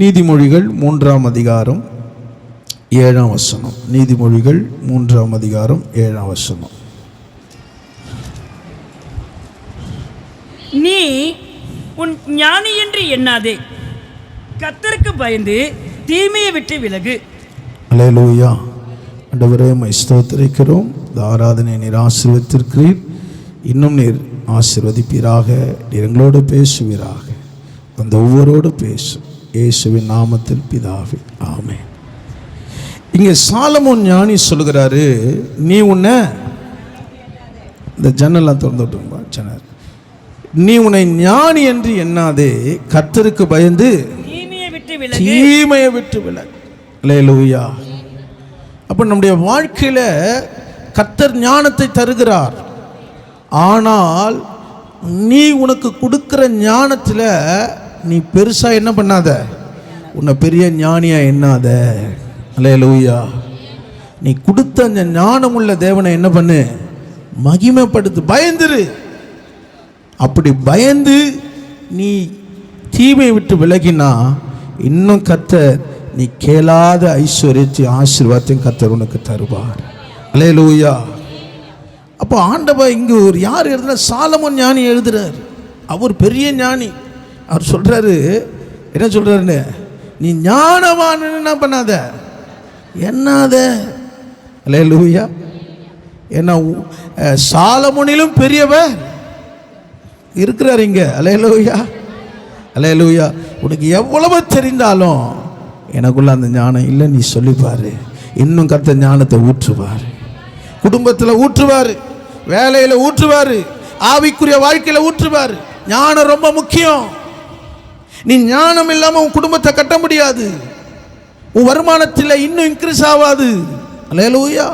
நீதிமொழிகள் 3ஆம் அதிகாரம் 7ஆம் வசனம். நீதிமொழிகள் 3ஆம் அதிகாரம் 7ஆம் வசனம். நீ உன் ஞானி என்று எண்ணாதே, கர்த்தருக்கு பயந்து தீமையை விட்டு விலகு. அல்லேலூயா. ஆண்டவரே, உம்மை ஸ்தோத்திரிக்கிறோம். இந்த ஆராதனை நீர் ஆசீர்வதித்திருக்கிறீர். இன்னும் நீர் ஆசீர்வதிப்பீராக. நீர் எங்களோடு பேசுவீராக. அந்த ஒவ்வொருவரோடு பேசும் இயேசுவின் நாமத்தில் பிதாவே, ஆமென். இங்கே சாலமோன் ஞானி சொல்லுகிறாரு, நீ உன்னை இந்த ஜன்னலாம் திறந்து விட்டுருப்பா ஜன்னல், நீ உன்னை ஞானி என்று எண்ணாதே, கர்த்தருக்கு பயந்து தீமையை விட்டு விலகு. அல்லேலூயா. அப்போ நம்முடைய வாழ்க்கையில் கர்த்தர் ஞானத்தை தருகிறார். ஆனால் நீ உனக்கு கொடுக்கிற ஞானத்தில் நீ பெருசாக என்ன பண்ணாத, உன்னை பெரிய ஞானியா எண்ணாத. அல்லேலூயா. நீ கொடுத்த அந்த ஞானம் உள்ள தேவனை என்ன பண்ணு, மகிமைப்படுத்து, பயந்துரு. அப்படி பயந்து நீ தீமையை விட்டு விலகினா இன்னும் கர்த்தர் நீ கேளாத ஐஸ்வர்யத்தை ஆசீர்வாதத்தையும் கர்த்தர் உனக்கு தருவார். அல்லேலூயா. அப்போ ஆண்டவர் இங்கு ஒரு யார் எழுதுனா, சாலமோன் ஞானி எழுதுறார். அவர் பெரிய ஞானி. அவர் சொல்றாரு, என்ன சொல்றாருன்னு, நீ ஞானவான் என்ன பண்ணாத எண்ணாத. அல்லேலூயா. ஏன்னா சாலமோனிலும் பெரியவர் இருக்கிறார் இங்க. அல்லேலூயா. அல்லேலூயா. உனக்கு எவ்வளவு தெரிந்தாலும் எனக்குள்ள அந்த ஞானம் இல்லை நீ சொல்லிப்பாரு, இன்னும் கர்த்தர் ஞானத்தை ஊற்றுவார். குடும்பத்தில் ஊற்றுவார், வேலையில் ஊற்றுவார், ஆவிக்குரிய வாழ்க்கையில் ஊற்றுவார். ஞானம் ரொம்ப முக்கியம். நீ ஞானம் இல்லாமல் உன் குடும்பத்தை கட்ட முடியாது. உன் வருமானத்தில் இன்னும் இன்க்ரீஸ் ஆகாது. அல்லேலூயா.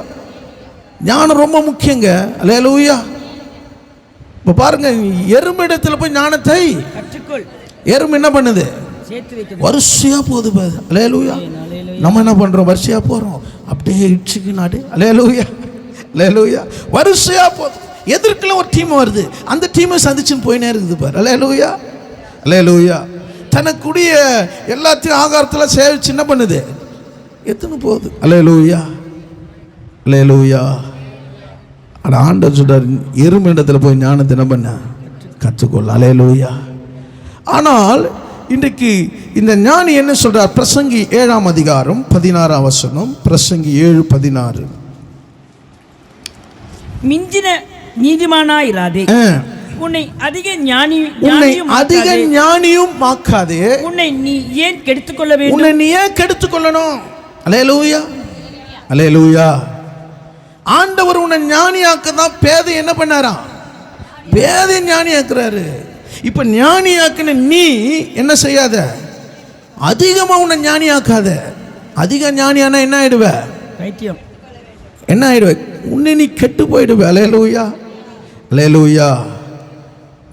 ஞானம் ரொம்ப முக்கியங்க. அல்லேலூயா. இப்போ பாருங்க, எறும்பிடத்தில் போய் ஞானத்தை கற்றுக்கொள். எறும்பு என்ன பண்ணுது, வரிசையா போகுது. அல்லேலூயா. நம்ம என்ன பண்றோம், வரிசையா போறோம், அப்படியே இட்சிக்கு நாடு. அல்லேலூயா. அல்லேலூயா. வரிசையா போகுது. எதிர்க்குள்ள ஒரு டீம் வருது, அந்த டீமை சந்திச்சுன்னு போயினே இருக்குது பாரு. அல்லேலூயா. அல்லேலூயா. தனக்குடைய எல்லாத்தையும் ஆகாரத்தில் சேவிச்சு என்ன பண்ணுது, எத்தனை போகுது. அல்லேலூயா. அல்லேலூயா. ஆனால் ஆண்டவர் சொல்றார், எறும்பு இடத்துல போய் ஞானத்தை என்ன பண்ண கற்றுக்கொள்ள. அல்லேலூயா. ஆனால் இன்றைக்கு இந்த ஞானி என்ன சொல்றார், பிரசங்கி 7ஆம் அதிகாரம் 16ஆம் வசனம். பிரசங்கி 7:16. மிஞ்சின நீதிமானாயிராதே, உன்னை அதிக ஞானியும் ஆக்காதே. உன்னை நீ ஏன் கெடுத்துக்கொள்ள வேண்டும், உன்னை நீ ஏன் கெடுத்துக்கொள்ளணும். அல்லேலூயா. அல்லேலூயா. ஆண்டவர் உன்னை ஞானியாக்க தான் பேதை என்ன பண்ணாராம், பேதை ஞானியாக்குறாரு. இப்ப ஞானியாக்குன நீ என்ன செய்யாத, அதிகமா உன்னை ஞானியாக்காத. அதிக ஞானியானா என்ன ஆயிடுவ, பைத்தியம். என்ன ஆயிடுவ, உன்னை நீ கெட்டு போயிடுவ. அல்லேலூயா. அல்லேலூயா.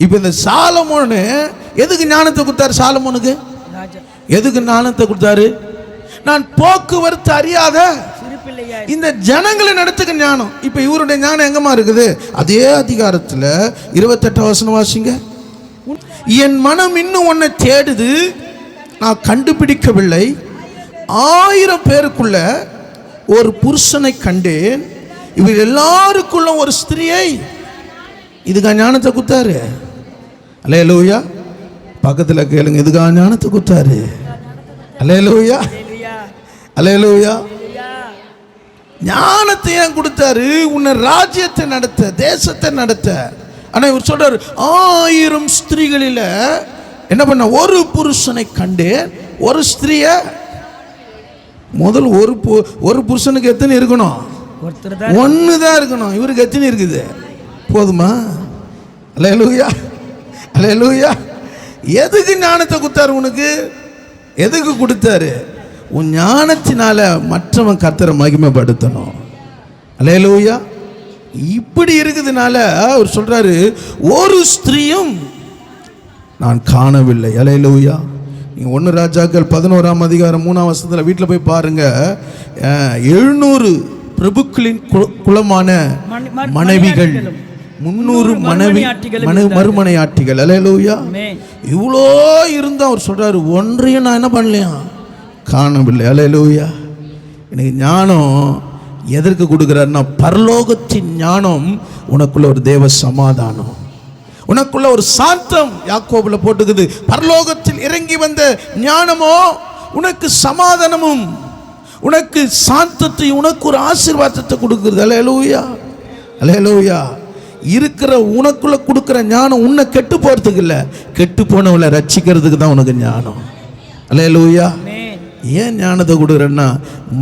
இப்போ இந்த சாலமோனு எதுக்கு ஞானத்தை கொடுத்தாரு, சாலமோனுக்கு எதுக்கு ஞானத்தை கொடுத்தாரு, நான் போக்குவரத்து அறியாத இந்த ஜனங்களை நடத்துக்க ஞானம். இப்போ இவருடைய ஞானம் எங்கம்மா இருக்குது, அதே அதிகாரத்தில் 28ஆம் வசனம் வாசிங்க. என் மனம் இன்னும் உன்னை தேடுது, நான் கண்டுபிடிக்கவில்லை. 1000 பேருக்குள்ள ஒரு புருஷனை கண்டேன், இவர் எல்லாருக்குள்ள ஒரு ஸ்திரியை. இதுக்கா ஞானத்தை கொடுத்தாரு. அல்லேலூயா. பக்கத்தில் கேளுங்க, இதுக்கா ஞானத்தை கொடுத்தாரு. அல்லேலூயா. அல்லேலூயா. ஞானத்தை ஏன் கொடுத்தாரு, உன்னை ராஜ்யத்தை நடத்த, தேசத்தை நடத்த. ஆனால் இவர் சொல்றாரு, 1000 ஸ்திரீகளில் என்ன பண்ண, ஒரு புருஷனை கண்டேன், ஒரு ஸ்திரிய. முதல் ஒரு புருஷனுக்கு எத்தனை இருக்கணும், ஒன்று தான் இருக்கணும். இவருக்கு எத்தனை இருக்குது, போதுமா? அல்லேலூயா. அல்லேலூயா. எதுக்கு ஞானத்தை கொடுத்தாரு உனக்கு, எதுக்கு கொடுத்தாரு, உன் ஞானத்தினால மற்றவன் கர்த்தரை மகிமைப்படுத்தணும். அல்லேலூயா. இப்படி இருக்குதுனால அவர் சொல்றாரு, ஒரு ஸ்திரீயும் நான் காணவில்லை. அல்லேலூயா. நீங்கள் 1 ராஜாக்கள் 11ஆம் அதிகாரம் 3ஆம் வசனத்தில் வீட்டில் போய் பாருங்க. 700 பிரபுக்களின் குலமான மனைவிகள், 300 மறுமனையாட்டிகள். அல்லேலூயா. இவ்வளோ இருந்தால் அவர் சொல்றாரு, ஒன்றையும் நான் என்ன பண்ணலையா, காணவில்லை. அல்லேலூயா. எனக்கு ஞானம் எதற்கு கொடுக்குறாருன்னா, பரலோகத்தின் ஞானம். உனக்குள்ள ஒரு தேவ சமாதானம், உனக்குள்ள ஒரு சாந்தம். யாக்கோபுல போட்டுக்குது, பரலோகத்தில் இறங்கி வந்த ஞானமோ உனக்கு சமாதானமும், உனக்கு சாந்தத்தை, உனக்கு ஒரு ஆசீர்வாதத்தை கொடுக்குறது. அல்லேலூயா. அல்லேலூயா. இருக்கிற உனக்குள்ள கொடுக்குற ஞானம் உன்னை கெட்டு போறதுக்கு இல்லை, கெட்டு போனவளை ரட்சிக்கிறதுக்கு தான் உனக்கு ஞானம். அல்லேலூயா. ஏன் ஞானத்தை கொடுக்குறேன்னா,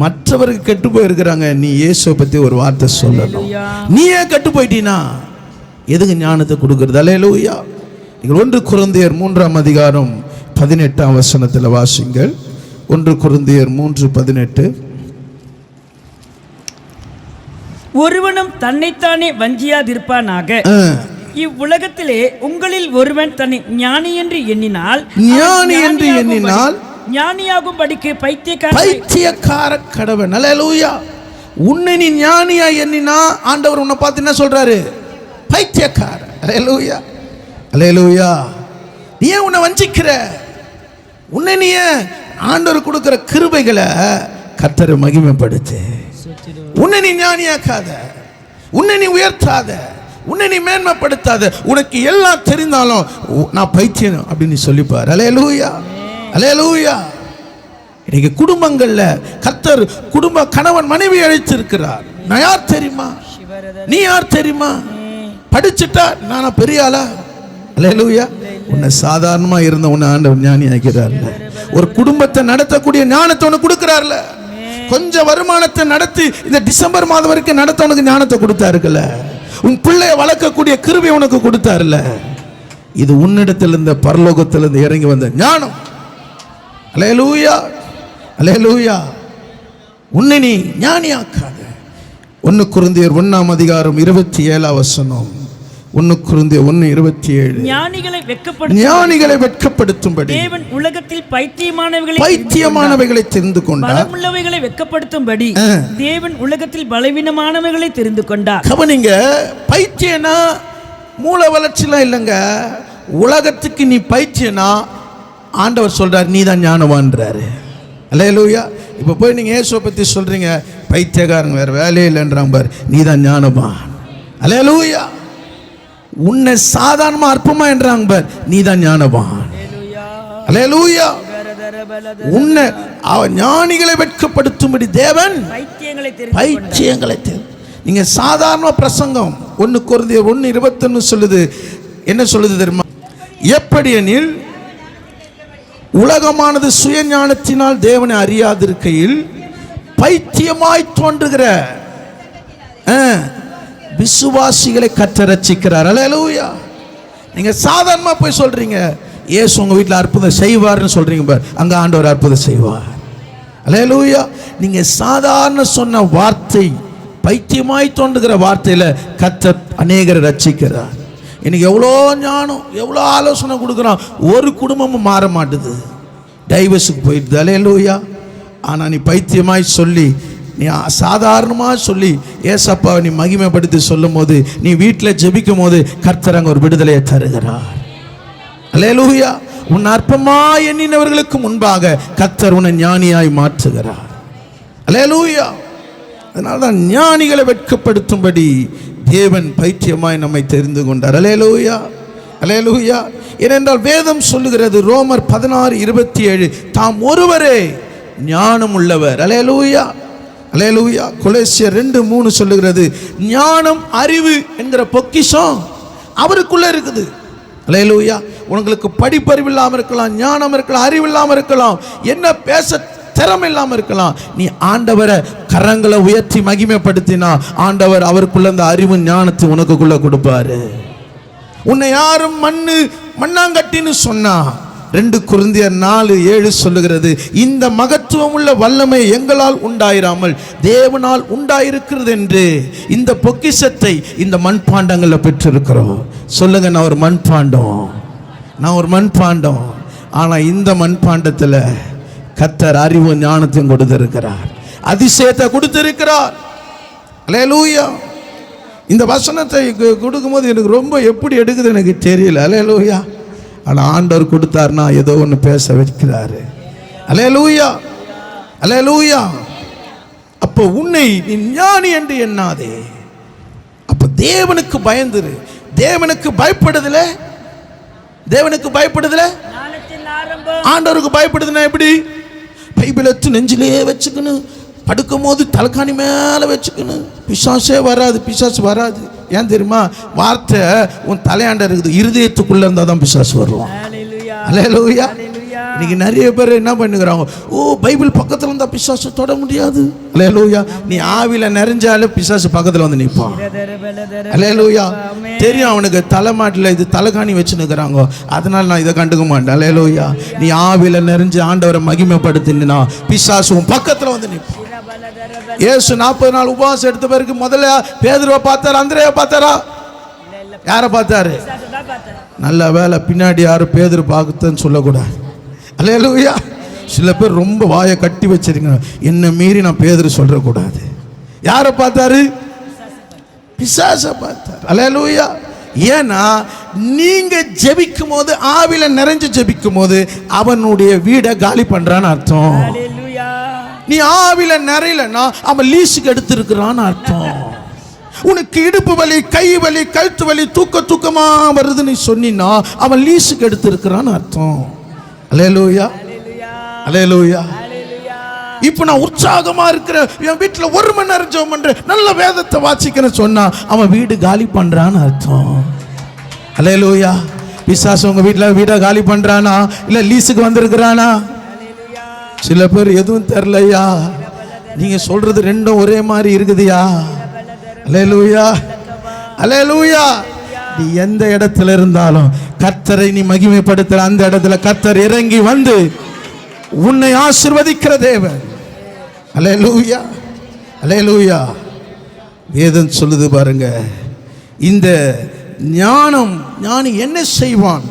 மற்றவருக்கு கெட்டு போயிருக்கிறாங்க, நீ இயேசுவை பற்றி ஒரு வார்த்தை சொல்லணும். நீ ஏன் கெட்டு போயிட்டீனா எதுக்கு ஞானத்தை கொடுக்குறது? அல்லேலூயா. நீங்கள் 1 கொரிந்தியர் 3ஆம் அதிகாரம் 18ஆம் வசனத்தில் வாசிங்கள். 1 கொரிந்தியர் 3:18. ஒருவனும் தன்னைத்தானே வஞ்சியாதிருப்பானாக, இவ்வுலகத்திலே உங்களில் ஒருவன் தன்னை ஞானி என்று எண்ணினால் ஞானியாகும்படிக்கு பைத்தியக்கார கடவன். அல்லேலூயா. உன்னை நீ ஞானியா எண்ணினா ஆண்டவர் உன்னை பார்த்து என்ன சொல்றாரு? பைத்தியக்கார. அல்லேலூயா. அல்லேலூயா. நீ ஏன் உன்னை வஞ்சிக்கிற? உன்னை நீ ஆண்டவர் கொடுக்கிற கிருபைகளை கர்த்தரை மகிமைப்படுத்து. உன்னை நீ ஞானியாக்காத, உன்னை நீ உயர்த்தாத, உன்னை நீ மேன்மைப்படுத்தாத. உனக்கு எல்லாம் தெரிந்தாலும் நான் பைத்தியம் அப்படின்னு சொல்லிப்பார். அல்லேலூயா. அல்லேலூயா. இன்னைக்கு குடும்பங்கள்ல கர்த்தர் குடும்ப கணவன் மனைவி அழைத்திருக்கிறார். நான் யார் தெரியுமா? நீ யார் தெரியுமா? படிச்சுட்டா நானா பெரிய ஆளா? அல்லேலூயா. உன்னை சாதாரணமா இருந்த உன்னை ஆண்டவர் ஞானி ஆக்கிறார்ல. ஒரு குடும்பத்தை நடத்தக்கூடிய ஞானத்தை உனக்கு கொடுக்கிறார்ல. கொஞ்சம் வருமானத்தை நடத்தி இந்த டிசம்பர் மாதம் வரைக்கும் நடத்த உனக்கு ஞானத்தை கொடுத்தாருல. உன் பிள்ளைய வளர்க்கக்கூடிய கிருபை உனக்கு கொடுத்தாருல. இது உன்னிடத்திலிருந்து பரலோகத்திலிருந்து இறங்கி வந்த ஞானம். அல்லேலூயா. அல்லேலூயா. உன்னை நீ ஞானியாக்காத. 1 கொரிந்தியர் 1ஆம் அதிகாரம் 27ஆம் வசனம். 1 கொரிந்தியர் 1:27. ஞானிகளை வெட்கப்படுத்தும்படி தேவன் உலகத்தில் பைத்தியமானவைகளை தெரிந்து கொண்டார். பலமுள்ளவைகளை வெட்கப்படுத்தும்படி தேவன் உலகத்தில் பலவீனமானவைகளை தெரிந்து கொண்டார். கவனிங்க, பைத்தியனா மூல வளர்ச்சிலாம் இல்லைங்க. உலகத்துக்கு நீ பைத்தியனா ஆண்டவர் சொல்றார், நீ தான் ஞானவான்றாரு. அல்லேலூயா. இப்போ போய் நீங்கள் இயேசுவை பற்றி சொல்கிறீங்க, பைத்தியக்காரங்க வேறு வேலையே இல்லைன்றாங்க பார், நீ தான் ஞானவான். அல்லேலூயா. உன்னை சாதாரணமாக அற்பமாக என்றாங்க பார், நீ தான் ஞானவான். அல்லேலூயா. உன்னை ஞானிகளை வெட்கப்படுத்தும்படி தேவன் பைத்தியங்களை நீங்க சாதாரண பிரசங்கம். 1 கொரிந்தியர் 1:21 சொல்லுது. என்ன சொல்லுது தெரியுமா? எப்படி எனில் உலகமானது சுய ஞானத்தினால் தேவனை அறியாதிருக்கையில் பைத்தியமாய் தோன்றுகிற விசுவாசிகளை கர்த்தர் ரட்சிக்கிறார். அல்லேலூயா. நீங்க சாதாரணமா போய் சொல்றீங்க இயேசு உங்க வீட்டில் அற்புதம் செய்வார்னு சொல்றீங்க பார், அங்க ஆண்டவர் அற்புதம் செய்வார். அல்லேலூயா. நீங்க சாதாரண சொன்ன வார்த்தை பைத்தியமாய் தோன்றுகிற வார்த்தையில கர்த்தர் அநேகரை ரட்சிக்கிறார். இன்னைக்கு எவ்வளோ ஞானம், எவ்வளோ ஆலோசனை கொடுக்குறான், ஒரு குடும்பமும் மாற மாட்டுது, டைவர்ஸுக்கு போயிடுது. அல்லேலூயா. ஆனால் நீ பைத்தியமாய் சொல்லி, நீ சாதாரணமாக சொல்லி ஏசப்பாவை நீ மகிமைப்படுத்தி சொல்லும் போது, நீ வீட்டில் ஜெபிக்கும் போது கர்த்தர் அங்கே ஒரு விடுதலையை தருகிறார். அல்லேலூயா. உன் அற்பமாய் எண்ணினவர்களுக்கு முன்பாக கர்த்தர் உன்னை ஞானியாய் மாற்றுகிறார். அல்லேலூயா. அதனால தான் ஞானிகளை வெட்கப்படுத்தும்படி தேவன் பைத்தியமாய் நம்மை தெரிந்து கொண்டார். அல்லேலூயா. அல்லேலூயா. ஏனென்றால் வேதம் சொல்லுகிறது, ரோமர் 16:27, தாம் ஒருவரே ஞானம் உள்ளவர். அல்லேலூயா. அல்லேலூயா. கொலோசியர் 2:3 சொல்லுகிறது, ஞானம் அறிவு என்கிற பொக்கிஷம் அவருக்குள்ள இருக்குது. அல்லேலூயா. உங்களுக்கு படிப்பறிவு இல்லாமல் இருக்கலாம், ஞானம் இருக்கலாம், அறிவு இல்லாமல் இருக்கலாம், என்ன பேச திறமை இல்லாமல் இருக்கலாம். நீ ஆண்டவரை கரங்களை உயர்த்தி மகிமைப்படுத்தினா ஆண்டவர் அவருக்குள்ள அந்த அறிவு ஞானத்தை உனக்குள்ள கொடுப்பாரு. உன்னை யாரும் மண்ணாங்கட்டின்னு சொன்னா 2 கொரிந்தியர் 4:7 சொல்லுகிறது, இந்த மகத்துவம் உள்ள வல்லமை எங்களால் உண்டாயிராமல் தேவனால் உண்டாயிருக்கிறது என்று இந்த பொக்கிஷத்தை இந்த மண்பாண்டங்களில் பெற்றிருக்கிறோம். சொல்லுங்க, நான் ஒரு மண்பாண்டம். நான் ஒரு மண்பாண்டம். ஆனால் இந்த மண்பாண்டத்தில் கர்த்தர் அறிவு ஞானத்தையும் கொடுத்திருக்கிறார், அதிசயத்தை கொடுத்திருக்கிறார். அல்லேலூயா. இந்த வசனத்தை கொடுக்கும்போது எனக்கு ரொம்ப எப்படி எடுக்குது எனக்கு தெரியல. அல்லேலூயா. ஆனால் ஆண்டவர் கொடுத்தாருன்னா ஏதோ ஒன்று பேச வைக்கிறாரு. அல்லேலூயா, அல்லேலூயா. அப்போ உன்னை நீ ஞானி என்று எண்ணாதே. அப்போ தேவனுக்கு பயந்துரு. தேவனுக்கு பயப்படுதல, தேவனுக்கு பயப்படுதல, ஆண்டவருக்கு பயப்படுதுன்னா எப்படி? பைபிள் எடுத்து நெஞ்சிலே வச்சுக்கணும், படுக்கும் போது தலைக்காணி மேலே வச்சுக்கணும். பிசாசே வராது, பிசாசு வராது. ஏன் தெரியுமா? வார்த்தை உன் தலையாண்ட இருக்குது, இருதயத்துக்குள்ள இருந்தால் தான் பிசாசு வருவான். அல்லேலூயா. இன்னைக்கு நிறைய பேர் என்ன பண்ணுகிறாங்க, ஓ பைபிள் பக்கத்தில் இருந்தால் பிசாசு தொட முடியாது. அல்லேலூயா. நீ ஆவில நிறைஞ்சாலே பிசாசு பக்கத்தில் வந்து நிற்பான். அல்லேலூயா. தெரியும் அவனுக்கு தலைமாட்டில் இது தலைகாணி வச்சுன்னுக்கிறாங்க, அதனால நான் இதை கண்டுக்க மாட்டேன். அல்லேலூயா. நீ ஆவில நிறைஞ்சு ஆண்டவரை மகிமைப்படுத்தினா பிசாசு உன் பக்கத்தில் வந்து நிற்பான். இயேசு 40 நாள் உபவாசம் எடுத்த பிறகு முதல்ல பேதுருவை பார்த்தாரு, அந்திரேயை பார்த்தாரா? யாரை பார்த்தாரு? நல்ல வேலை பின்னாடி யாரும் பேதுரு பார்க்குன்னு சொல்லக்கூடாது. அல்லேலூயா. சில பேர் ரொம்ப வாயை கட்டி வச்சிருங்க, என்ன மீறி நான் பேதுரு சொல்றக்கூடாது. யாரை பார்த்தாரு? பிசாசை பார்த்தார். அல்லேலூயா. ஏன்னா நீங்க ஜெபிக்கும் போது, ஆவில நிறைஞ்சு ஜெபிக்கும் போது அவனுடைய வீடை காலி பண்றான்னு அர்த்தம். நீ ஆவில நிறையலன்னா அவன் லீஸுக்கு எடுத்திருக்கிறான்னு அர்த்தம். உனக்கு இடுப்பு வலி, கை வலி, கழுத்து வலி, தூக்கமா வருது நீ சொன்னா அவன் லீஸுக்கு எடுத்திருக்கிறான்னு அர்த்தம். அல்லேலூயா, அல்லேலூயா. இப்போ நான் உற்சாகமா இருக்கிறேன், என் வீட்டில் 1 மணி நேரம் ஜெபம் பண்றேன், நல்ல வேதத்தை வாசிக்கிறேன்னு சொன்னா அவன் வீடு காலி பண்றான்னு அர்த்தம். அல்லேலூயா. பிசாசு உங்க வீட்டில் வீடை காலி பண்றானா இல்ல லீஸுக்கு வந்திருக்கிறானா? சில பேர் எதுவும் தெரியலையா, நீங்க சொல்றது ரெண்டும் ஒரே மாதிரி இருக்குதுயா. அல்லேலூயா, அல்லேலூயா. நீ எந்த இடத்துல இருந்தாலும் கர்த்தரை நீ மகிமைப்படுத்துற அந்த இடத்துல கர்த்தர் இறங்கி வந்து உன்னை ஆசீர்வதிக்கிற தேவன். அல்லேலூயா, அல்லேலூயா. வேதம் சொல்லுது பாருங்க, இந்த ஞானி என்ன செய்வான்?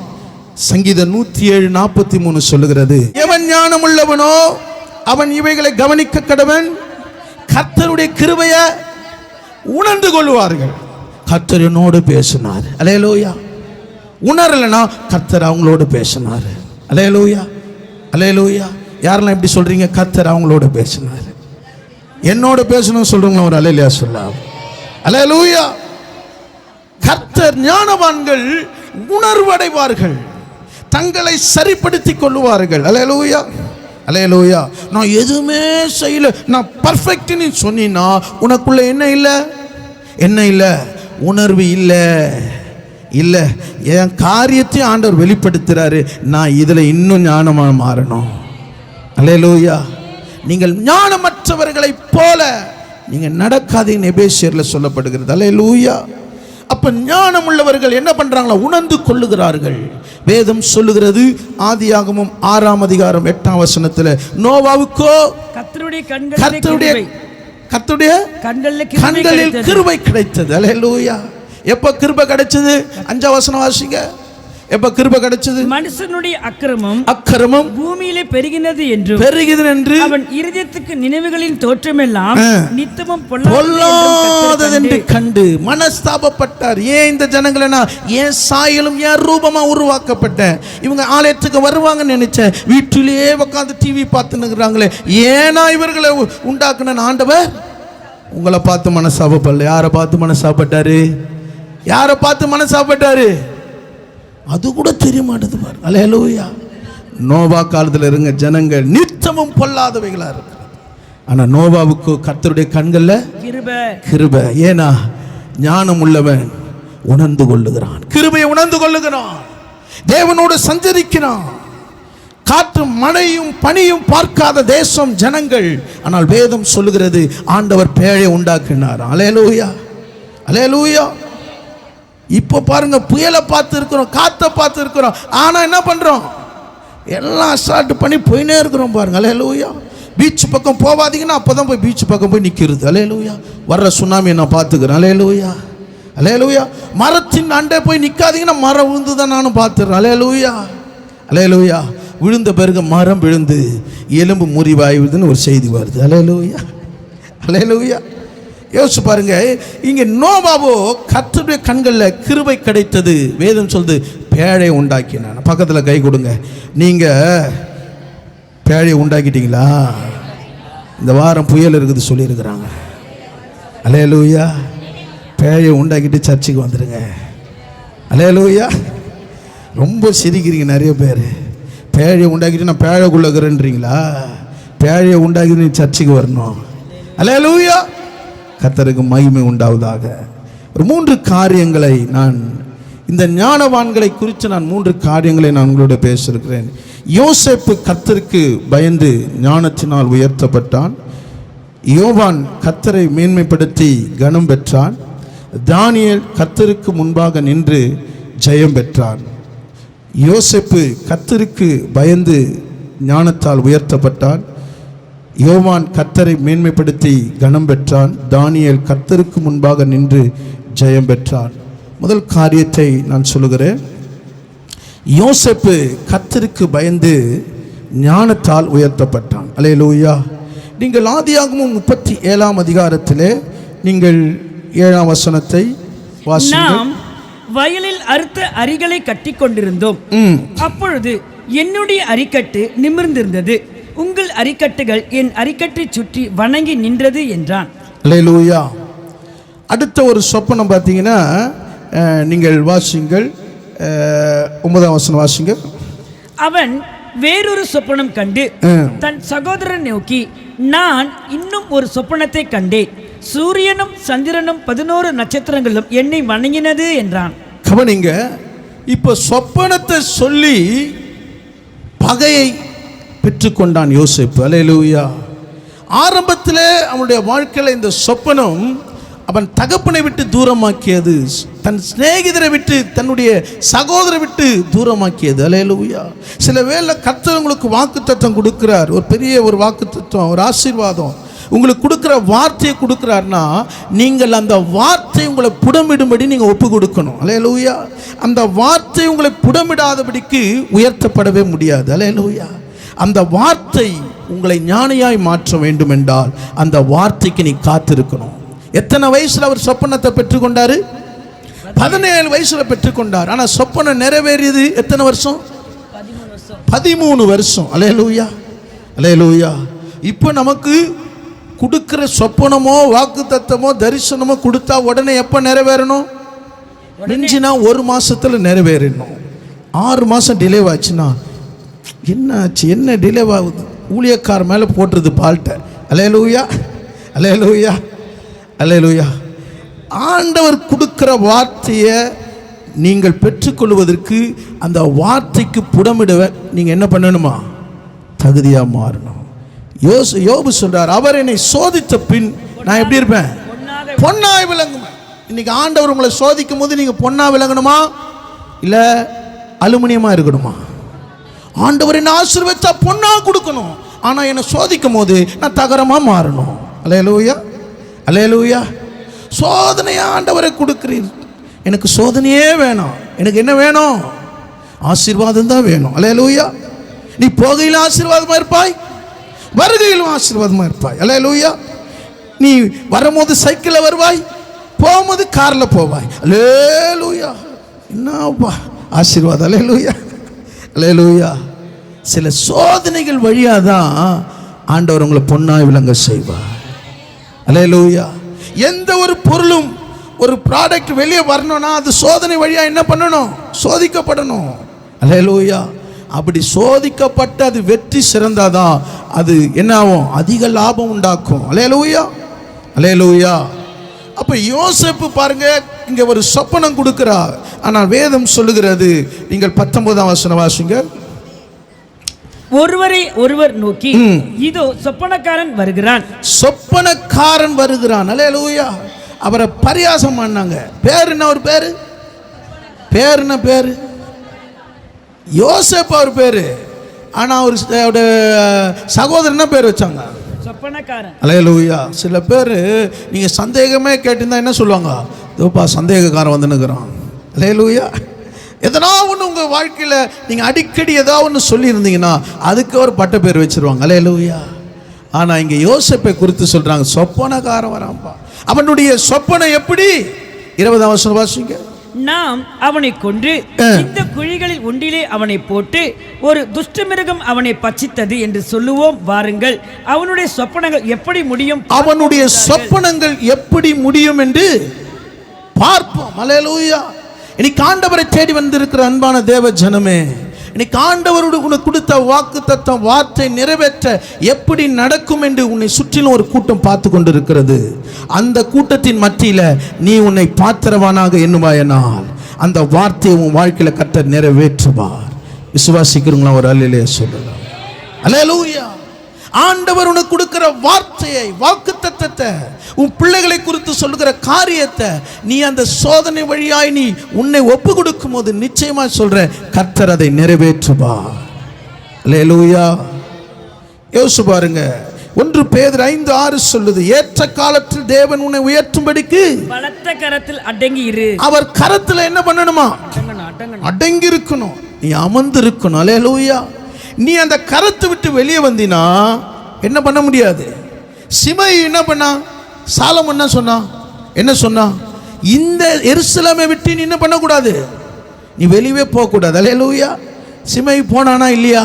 சங்கீதம் 107:43 சொல்லுகிறது, எவன் ஞானம் உள்ளவனோ அவன் இவைகளை கவனிக்க கடவன், கர்த்தருடைய கிருபையை உணர்ந்து கொள்வார்கள். கர்த்தர் என்னோடு பேசினார். அல்லேலூயா. உணரலனா கர்த்தர் அவங்களோடு பேசினார். அல்லேலூயா, அல்லேலூயா. யாரெல்லாம் எப்படி சொல்றீங்க? கர்த்தர் அவங்களோட பேசினார். என்னோட பேசணும் சொல்றவங்க ஒரு அல்லேலூயா சொல்லலாம். அல்லேலூயா. கர்த்தர் ஞானவான்கள் உணர்வடைவார்கள், தங்களை சரிப்படுத்திக் கொள்வார்கள். அல்லேலூயா, அல்லேலூயா. நான் எதுவுமே செய்யல, நான் பர்ஃபெக்ட் நீ சொன்னா உனக்குள்ள என்ன இல்லை? என்ன இல்லை? உணர்வு இல்லை. இல்லை, என் காரியத்தையும் ஆண்டவர் வெளிப்படுத்துறாரு, நான் இதில் இன்னும் ஞானமாக மாறணும். அல்லேலூயா. நீங்கள் ஞானமற்றவர்களைப் போல நீங்கள் நடக்காதீங்கன்னு எபேசியரில் சொல்லப்படுகிறது. அல்லேலூயா. அப்ப ஞானம் உள்ளவர்கள் என்ன பண்றாங்களா? உணர்ந்து கொள்ளுகிறார்கள். வேதம் சொல்லுகிறது, ஆதியாகமம் 6ஆம் அதிகாரம் 8ஆம் வசனத்தில், நோவாவுக்கோ கர்த்தருடைய கண்களில் கிருபை கிடைத்தது. அல்லேலூயா. எப்ப கிருபை கிடைச்சது? 5ஆம் வசனம் வாசிங்க. எப்ப கிருபை கிடைச்சது? மனுஷனுடைய அக்கிரமம் பூமியிலே பெருகினது என்று அவன் இருதயத்துக்கு நினைவுகளின் தோற்றமெல்லாம் நித்தமும் பொல்லாதது என்று கண்டு மனஸ்தாபப்பட்டார். ஏன் இந்த ஜனங்களை நான் ஏன் சாயலும் ஏன் ரூபமா உருவாக்கப்பட்டேன், இவங்க ஆலயத்துக்கு வருவாங்கன்னு நினைச்சேன், வீட்டிலேயே உட்காந்து டிவி பார்த்துன்னுக்குறாங்களே, ஏன்னா இவர்களை உண்டாக்குன ஆண்டவர் உங்களை பார்த்து மனஸ்தாபப்படல. யாரை பார்த்து மனஸ்தாபப்பட்டாரு? யாரை பார்த்து மனஸ்தாபப்பட்டாரு? அது கூட தெரிய மாட்டேது பாரு. அல்லேலூயா. நோவா காலத்தில் இருங்க ஜனங்கள் நித்தமும் பொல்லாதவைகளா இருக்கு. ஆனா நோவாவுக்கு கர்த்தருடைய கண்கள்ல கிருபை. ஏன்னா ஞானம் உள்ளவன் உணர்ந்து கொள்ளுகிறான், கிருபையை உணர்ந்து கொள்ளுகிறான், தேவனோடு சஞ்சரிக்கிறான். காற்று மழையும் பனியும் பார்க்காத தேசம் ஜனங்கள். ஆனால் வேதம் சொல்லுகிறது ஆண்டவர் பேழை உண்டாக்கினார். அல்லேலூயா, அல்லேலூயா. இப்போ பாருங்க, புயலை பார்த்து இருக்கிறோம், காற்றை பார்த்து இருக்கிறோம், ஆனால் என்ன பண்ணுறோம்? எல்லாம் ஸ்டார்ட் பண்ணி போயினே இருக்கிறோம் பாருங்க. அல்லேலூயா. பீச் பக்கம் போகாதீங்கன்னா அப்போ தான் போய் பீச் பக்கம் போய் நிற்கிறது. அல்லேலூயா. வர்ற சுனாமியை நான் பார்த்துக்கிறேன். அல்லேலூயா, அல்லேலூயா. மரத்தின் அண்டை போய் நிற்காதீங்கன்னா மரம் விழுந்து தான் நானும் பார்த்துறேன். அல்லேலூயா, அல்லேலூயா. விழுந்த பிறகு மரம் விழுந்து எலும்பு முறிவாயுதுன்னு ஒரு செய்தி வருது. அல்லேலூயா, அல்லேலூயா. யோசிச்சு பாருங்க, இங்கே நோவாவோ கர்த்தருடைய கண்களில் கிருபை கிடைத்தது. வேதம் சொல்லுது பேழை உண்டாக்கினான். பக்கத்தில் கை கொடுங்க. நீங்கள் பேழையை உண்டாக்கிட்டீங்களா? இந்த வாரம் புயல் இருக்குது சொல்லியிருக்கிறாங்க. அல்லேலூயா. பேழையை உண்டாக்கிட்டு சர்ச்சுக்கு வந்துடுங்க. அல்லேலூயா. ரொம்ப சிரிக்கிறீங்க நிறைய பேர். பேழையை உண்டாக்கிட்டு நான் பேழைக்குள்ளே இருக்கிறேன்றீங்களா? பேழையை உண்டாக்கிட்டு நீ சர்ச்சுக்கு வரணும். அல்லேலூயா. கர்த்தருக்கு மகிமை உண்டாவதாக. ஒரு 3 காரியங்களை நான் இந்த ஞானவான்களை குறித்து நான் 3 காரியங்களை நான் உங்களோட பேசியிருக்கிறேன். யோசேப்பு கர்த்தருக்கு பயந்து ஞானத்தினால் உயர்த்தப்பட்டான். யோவான் கர்த்தரை மேன்மைப்படுத்தி கனம் பெற்றான். தானியேல் கர்த்தருக்கு முன்பாக நின்று ஜெயம் பெற்றான். யோசேப்பு கர்த்தருக்கு பயந்து ஞானத்தால் உயர்த்தப்பட்டான். யோவான் கர்த்தரை மேன்மைப்படுத்தி கனம் பெற்றான். தானியேல் கர்த்தருக்கு முன்பாக நின்று ஜெயம் பெற்றான். முதல் காரியத்தை நான் சொல்லுகிறேன். யோசேப்பு கர்த்தருக்கு பயந்து ஞானத்தால் உயர்த்தப்பட்டான். அல்லேலூயா. நீங்கள் ஆதியாகமம் 37ஆம் அதிகாரத்திலே நீங்கள் 7ஆம் வசனத்தை வாசியுங்கள். நாம் வயலில் அறுத்த அரிகளை கட்டி கொண்டிருந்தோம். அப்பொழுது என்னுடைய அரிக்கட்டு நிமிர்ந்திருந்தது, உங்கள் அரிக்கட்டுகள் என் அரிக்கட்டை சுற்றி வணங்கி நின்றது என்றான். அல்லேலூயா. அடுத்த ஒரு சொப்பனம் பார்த்தீங்கன்னா நீங்கள் வாசிங்கள். 9ஆம் வசனம் வாசிங்க. அவன் வேறொரு சொப்பனம் கண்டு தன் சகோதரன் நோக்கி, நான் இன்னும் ஒரு சொப்பனத்தை கண்டேன், சூரியனும் சந்திரனும் 11 நட்சத்திரங்களும் என்னை வணங்கினது என்றான். கவனிங்க, இப்போ சொப்பனத்தை சொல்லி பகையை பெற்றுக்கொண்டான் யோசேப்பு. அல்லேலூயா. ஆரம்பத்தில் அவனுடைய வாழ்க்கையில் இந்த சொப்பனம் அவன் தகப்பனை விட்டு தூரமாக்கியது, தன் சிநேகிதரை விட்டு தன்னுடைய சகோதரை விட்டு தூரமாக்கியது. அல்லேலூயா. சில வேளை கர்த்தர் உங்களுக்கு வாக்குத்தத்தம் கொடுக்கிறார், ஒரு பெரிய ஒரு வாக்குத்தத்தம், ஒரு ஆசீர்வாதம் உங்களுக்கு கொடுக்குற வார்த்தையை கொடுக்குறாருன்னா நீங்கள் அந்த வார்த்தை உங்களை புடமிடும்படி நீங்கள் ஒப்பு கொடுக்கணும். அல்லேலூயா. அந்த வார்த்தை உங்களை புடமிடாதபடிக்கு உயர்த்தப்படவே முடியாது. அல்லேலூயா. அந்த வார்த்தை உங்களை ஞானியாய் மாற்ற வேண்டும் என்றால் அந்த வார்த்தைக்கு நீ காத்திருக்கணும். எத்தனை வயசுல அவர் சொப்பனத்தை பெற்றுக்கொண்டாரு? 17 வயசுல பெற்றுக்கொண்டார். ஆனால் சொப்பனம் நிறைவேறியது எத்தனை வருஷம்? 13 வருஷம். அல்லேலூயா, அல்லேலூயா. இப்போ நமக்கு கொடுக்கிற சொப்பனமோ வாக்குத்தத்தமோ தரிசனமோ கொடுத்தா உடனே எப்போ நிறைவேறணும்? நெஞ்சினா 1 மாசத்துல நிறைவேறணும். 6 மாசம் டிலே ஆச்சுன்னா என்ன ஆச்சு, என்ன டிலே ஆகுது? ஊழியக்கார மேலே போட்டுருது பால்ட்ட. அல்லேலூயா, அல்லேலூயா, அல்லேலூயா. ஆண்டவர் கொடுக்கிற வார்த்தையை நீங்கள் பெற்றுக்கொள்வதற்கு அந்த வார்த்தைக்கு புடமிட நீங்கள் என்ன பண்ணணுமா? தகுதியாக மாறணும். யோபு சொல்றார், அவர் என்னை சோதித்த பின் நான் எப்படி இருப்பேன்? பொன்னாய் விளங்குவேன். இன்னைக்கு ஆண்டவர் உங்களை சோதிக்கும் போது நீங்கள் பொன்னா விளங்கணுமா இல்லை அலுமினியமாக இருக்கணுமா? ஆண்டவர் என்ன ஆசீர்வதித்தா பொன்னா கொடுக்கணும், ஆனால் என்னை சோதிக்கும் போது நான் தகரமாக மாறணும். அல்லேலூயா, அல்லேலூயா. சோதனையா ஆண்டவரை கொடுக்கிறீர். எனக்கு சோதனையே வேணும். எனக்கு என்ன வேணும்? ஆசீர்வாதம் தான் வேணும். அல்லேலூயா. நீ போகையில் ஆசீர்வாதமாக இருப்பாய், வருகையிலும் ஆசீர்வாதமாக இருப்பாய். அல்லேலூயா. நீ வரும்போது சைக்கிளில் வருவாய், போகும்போது காரில் போவாய். அல்லேலூயா. என்னப்பா ஆசீர்வாதம். அல்லேலூயா, அல்லேலூயா. சில சோதனைகள் வழியாக தான் ஆண்டவர் உங்களை பொன்னாய் விளங்க செய்வார். அல்லேலூயா. எந்த ஒரு பொருளும் ஒரு ப்ராடக்ட் வெளியே வரணும்னா அது சோதனை வழியாக என்ன பண்ணணும்? சோதிக்கப்படணும். அல்லேலூயா. அப்படி சோதிக்கப்பட்டு அது வெற்றி சிறந்தாதான் அது என்ன ஆகும்? அதிக லாபம் உண்டாக்கும். அல்லேலூயா, அல்லேலூயா. அப்போ யோசேப்பு பாருங்க, இங்கே ஒரு சொப்பனம் கொடுக்கிறார். ஆனால் வேதம் சொல்லுகிறது, நீங்கள் 19ஆம் வசனம் வாசிங்க. ஒருவரை ஒருவர் நோக்கி, இதோ சொப்பனக்காரன் வருகிறான். சொப்பனக்காரன் வருகிறான். அல்லேலூயா. அவரை பரியாசம் பண்ணாங்க. பேர் என்ன? ஒரு பேரு, பேர் என்ன? பேரு யோசேப்பு அவர் பேரு. ஆனா அவருடைய சகோதரன் என்ன பேர் வச்சாங்க? சொப்பனக்காரன். அல்லேலூயா. சில பேர் நீங்க சந்தேகமே கேட்டிருந்தா என்ன சொல்லுவாங்க? இதோப்பா சந்தேகக்காரன் வந்து நிற்கிறான். அல்லேலூயா. எதனா ஒன்று உங்கள் வாழ்க்கையில் நீங்கள் அடிக்கடி ஏதாவது ஒன்று சொல்லியிருந்தீங்கன்னா அதுக்கு ஒரு பட்ட பேர் வச்சிருவாங்க. அல்லேலூயா. ஆனால் இங்கே யோசேப்பை குறித்து சொல்கிறாங்க, சொப்பனக்காரன் வரான்ப்பா. அவனுடைய சொப்பனை எப்படி? 20ஆம் வசனம் வாசிங்க. நாம் அவனை கொன்று இந்த குழிகளில் ஒன்றிலே அவனை போட்டு ஒரு துஷ்டமிருகம் அவனை பட்சித்தது என்று சொல்லுவோம் வாருங்கள். அவனுடைய சொப்பனங்கள் எப்படி முடியும், அவனுடைய சொப்பனங்கள் எப்படி முடியும் என்று பார்ப்போம். அல்லேலூயா. இன்னைக்கு ஆண்டவரை தேடி வந்திருக்கிற அன்பான தேவ ஜனமே, இன்னைக்கு ஆண்டவரோடு உனக்கு கொடுத்த வாக்கு தத்தம் வார்த்தை நிறைவேற்ற எப்படி நடக்கும் என்று உன்னை சுற்றிலும் ஒரு கூட்டம் பார்த்து கொண்டிருக்கிறது. அந்த கூட்டத்தின் மத்தியில் நீ உன்னை பாத்திரவானாக எண்ணுவாயனால் அந்த வார்த்தையை உன் வாழ்க்கையில் கர்த்தர் நிறைவேற்றுவார். விசுவாசிக்கிறவங்களா ஒரு அல்லேலூயா சொல்லலாம். அல்லேலூயா. ஆண்டவர் உனக்கு கொடுக்கிற வார்த்தையை, வாக்கு தத்தத்தை, உன் பிள்ளைகளை குறித்து சொல்லுகிற காரியத்தை நீ அந்த சோதனை வழியாய் நீ உன்னை ஒப்பு கொடுக்கும் போது நிச்சயமா சொல்ற கர்த்தர் அதை நிறைவேற்றுவார். அல்லேலூயா. யோசிச்சு பாருங்க. 1 பேதுரு 5:6 சொல்லுது, ஏற்ற காலத்தில் தேவன் உன்னை உயர்த்தும்படிக்கு பலத்த கரத்தில் அடங்கி இரு. அவர் கரத்தில் என்ன பண்ணணுமா? அடங்கி இருக்கணும். நீ அமர்ந்து இருக்கணும். அல்லேலூயா. நீ அந்த கரத்தை விட்டு வெளியே வந்தினா என்ன பண்ண முடியாது. சிமை என்ன பண்ணா? சாலமோன் என்ன சொன்னா? இந்த எருசலேமை விட்டு நீ என்ன பண்ணக்கூடாது, நீ வெளியே போகக்கூடாது. அல்லேலூயா. சிமை போனானா இல்லையா?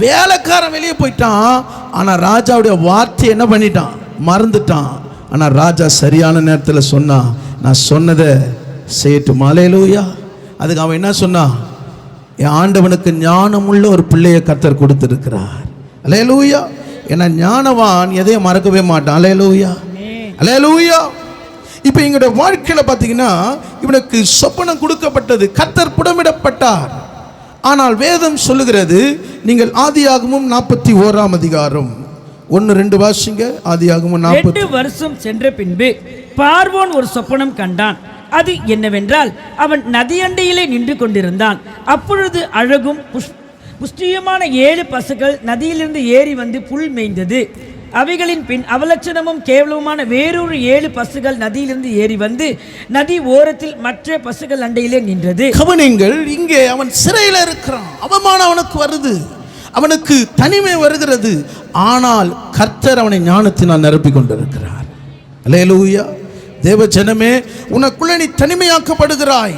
வேலைக்காரன் வெளியே போயிட்டான். ஆனால் ராஜாவுடைய வார்த்தை என்ன பண்ணிட்டான்? மறந்துட்டான். ஆனால் ராஜா சரியான நேரத்தில் சொன்னா, நான் சொன்னதை செய்யட்டும். அல்லேலூயா. அதுக்கு அவன் என்ன சொன்னா? என் ஆண்டவனுக்கு ஞானமுள்ள ஒரு பிள்ளையை கர்த்தர் கொடுத்திருக்கிறார். அல்லேலூயா. ஏன்னா ஞானவான் எதையும் மறக்கவே மாட்டான். அல்லேலூயா. அல்லேலூயா. இப்போ எங்களுடைய வாழ்க்கையில் பார்த்தீங்கன்னா இவனுக்கு சொப்பனம் கொடுக்கப்பட்டது, கர்த்தர் புடமிடப்பட்டார். ஆனால் வேதம் சொல்லுகிறது, நீங்கள் ஆதியாகமம் 41ஆம் அதிகாரம் 1-2 வாசிங்க. ஆதியாகமம் 8 வருஷம் சென்ற பின்பு பார்வோன் ஒரு சொப்பனம் கண்டான். அது என்னவென்றால், அவன் நதியண்டையிலே நின்று கொண்டிருந்தான். அப்பொழுது அழகும் புஷ்டியுமான 7 பசுக்கள் நதியிலிருந்து ஏறி வந்து புல் மேய்ந்தது. அவைகளின் பின் அவலட்சணமும் கேவலமுமான வேறொரு 7 பசுகள் நதியிலிருந்து ஏறி வந்து நதி ஓரத்தில் மற்ற பசுகள் அண்டையிலே நின்றது. கவனிங்கள், இங்கே அவன் சிறையில் இருக்கிறான். அவமானம் அவனுக்கு வருது, அவனுக்கு தனிமை வருகிறது. ஆனால் கர்த்தர் அவனை ஞானத்தினால் நிரப்பி கொண்டிருக்கிறார். அல்லேலூயா. தேவ ஜனமே, உனக்குள்ளே நீ தனிமையாக்கப்படுகிறாய்,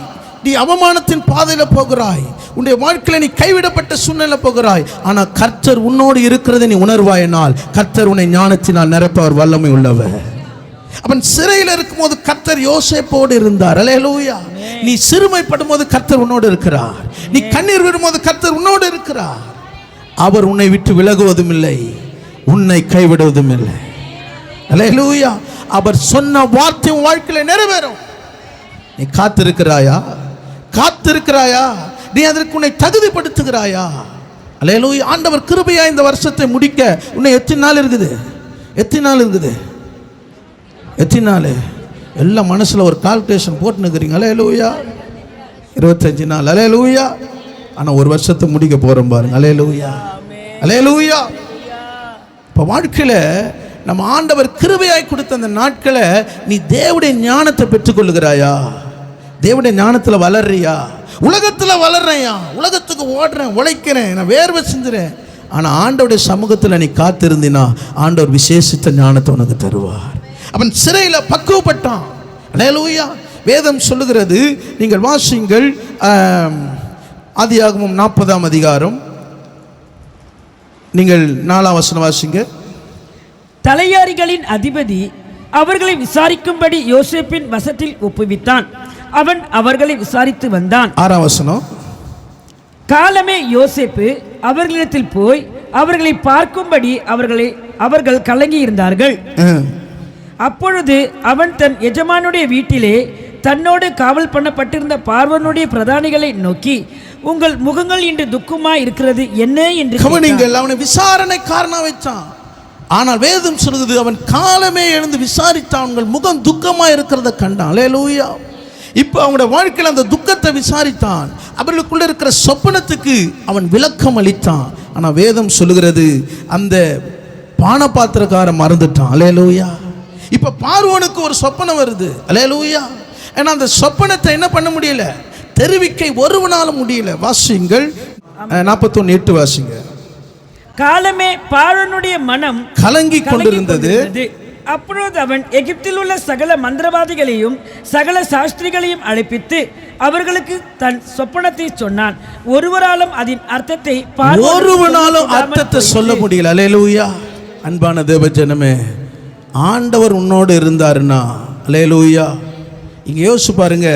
நீ அவமானத்தின் பாதையில் போகிறாய், உன்னுடைய வாழ்க்கையில் நீ கைவிடப்பட்ட சூழ்நிலை போகிறாய். ஆனால் கர்த்தர் உன்னோடு இருக்கிறதை நீ உணர்வாயினால் கர்த்தர் உன்னை ஞானத்தினால் நிரப்ப அவர் வல்லமை உள்ளவர். அவன் சிறையில் இருக்கும்போது கர்த்தர் யோசேப்போடு இருந்தார். அல்லேலூயா. நீ சிறுமைப்படும் போது கர்த்தர் உன்னோடு இருக்கிறார். நீ கண்ணீர் விடும்போது கர்த்தர் உன்னோடு இருக்கிறார். அவர் உன்னை விட்டு விலகுவதும் இல்லை, உன்னை கைவிடுவதும் இல்லை. அல்லேலூயா. அவர் சொன்ன வார்த்தை உன் வாழ்க்கையில நிறைவேறும். நீ காத்திருக்கிறாயா? காத்திருக்கிறாயா? நீ அதற்கு உன்னை தகுதிப்படுத்துகிறாயா? அல்லேலூயா. ஆண்டவர் கிருபையா இந்த வருஷத்தை முடிக்க உன்னை எத்தனை நாள் இருக்குது? எத்தனை நாள் இருக்குது? எத்தனை நாள்? எல்லாம் மனசுல ஒரு கால்குலேஷன் போட்டு நிற்கிறீங்க. அல்லேலூயா. 25 நாள். அல்லேலூயா. ஆனா ஒரு வருஷத்தை முடிக்க போறோம் பாருங்க. அல்லேலூயா. அல்லேலூயா. இப்போ வாழ்க்கையில நம்ம ஆண்டவர் கிருபையாய் கொடுத்த அந்த நாட்களை நீ தேவனுடைய ஞானத்தை பெற்றுக்கொள்ளுகிறாயா? தேவனுடைய ஞானத்தில் வளர்றியா? உலகத்தில் வளர்றையா? உலகத்துக்கு ஓடுறேன், உழைக்கிறேன், நான் வேர்வை சிந்துறேன். ஆனால் ஆண்டவருடைய சமூகத்தில் நீ காத்திருந்தினா ஆண்டவர் விசேஷித்த ஞானத்தை உனக்கு தருவார். அவன் சிறையில் பக்குவப்பட்டான். அல்லேலூயா. வேதம் சொல்லுகிறது, நீங்கள் வாசிங்கள், ஆதியாகமம் 40ஆம் அதிகாரம் நீங்கள் 4ஆம் வசனம் வாசிங்க. தலையாரிகளின் அதிபதி அவர்களை விசாரிக்கும்படி யோசேப்பின் வசத்தில் ஒப்புவித்தான். அவன் அவர்களை விசாரித்து வந்தான். 6ஆம் வசனம். காலமே யோசேப்பு அவர்களிடத்தில் போய் அவர்களை பார்க்கும்படி அவர்கள் கலங்கி இருந்தார்கள். அப்பொழுது அவன் தன் எஜமானுடைய வீட்டிலே தன்னோடு காவல் பண்ணப்பட்டிருந்த பார்வோனுடைய பிரதானிகளை நோக்கி, உங்கள் முகங்கள் இன்று துக்கமாய் இருக்கிறது என்ன என்று கவனிங்கள். அவனை விசாரணைக்காரனா வச்சான். ஆனால் வேதம் சொல்லுது, அவன் காலமே எழுந்து விசாரித்தான், உங்கள் முகம் துக்கமா இருக்கிறத கண்டான். அல்லேலூயா. இப்போ அவனுடைய வாழ்க்கையில் அந்த துக்கத்தை விசாரித்தான். அவர்களுக்குள்ள இருக்கிற சொப்பனத்துக்கு அவன் விளக்கம் அளித்தான். ஆனால் வேதம் சொல்லுகிறது, அந்த பானபாத்திரக்காரன் மறந்துட்டான். அல்லேலூயா. இப்போ பார்வோனுக்கு ஒரு சொப்பனம் வருது. அல்லேலூயா. ஏன்னா அந்த சொப்பனத்தை என்ன பண்ண முடியல, தெரிவிக்க ஒருவனாலும் முடியல. வாசிங்கள் 41:8 வாசிங்க. காலமே பார்வோனுடைய மனம் கலங்கி கொண்டிருந்தது. அப்பொழுது அவன் எகிப்தில் உள்ள சகல மந்திரவாதிகளையும் சகல சாஸ்திரிகளையும் அழைப்பித்து அவர்களுக்கு தன் சொப்பனத்தை சொன்னான். ஒருவராலும் அதன் அர்த்தத்தை சொல்ல முடியல. அல்லேலூயா. அன்பான தேவஜனமே, ஆண்டவர் உன்னோடு இருந்தாருன்னா, அல்லேலூயா. இங்க யோசிச்சு பாருங்க,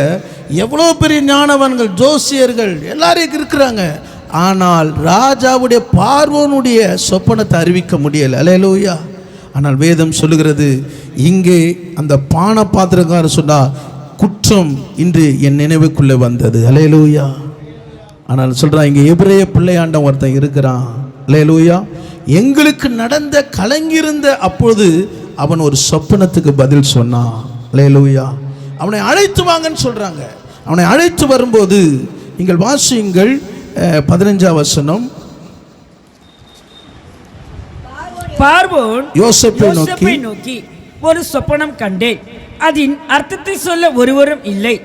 எவ்வளோ பெரிய ஞானவான்கள், ஜோசியர்கள் எல்லாரும் இருக்கிறாங்க. ஆனால் ராஜாவுடைய பார்வோனுடைய சொப்பனத்தை அறிவிக்க முடியல. அல்லேலூயா. ஆனால் வேதம் சொல்லுகிறது, இங்கே அந்த பான பாத்திரக்காரர் சொன்னா, குற்றம் இன்று என் நினைவுக்குள்ளே வந்தது. அல்லேலூயா. ஆனால் சொல்றான், இங்கே எபிரேய பிள்ளையாண்டம் ஒருத்தன் இருக்கிறான். அல்லேலூயா. எங்களுக்கு நடந்த கலங்கியிருந்த அப்பொழுது அவன் ஒரு சொப்பனத்துக்கு பதில் சொன்னான். அல்லேலூயா. அவனை அழைத்து வாங்கன்னு சொல்றாங்க. அவனை அழைத்து வரும்போது நீங்கள் வாசியுங்கள் 15ஆம் வசனம். பார்வோன் யோசேப்பை நோக்கி, ஒரு சொப்பனம் கண்டேன், அதன் அர்த்தத்தை சொல்ல ஒருவரும் இல்லை.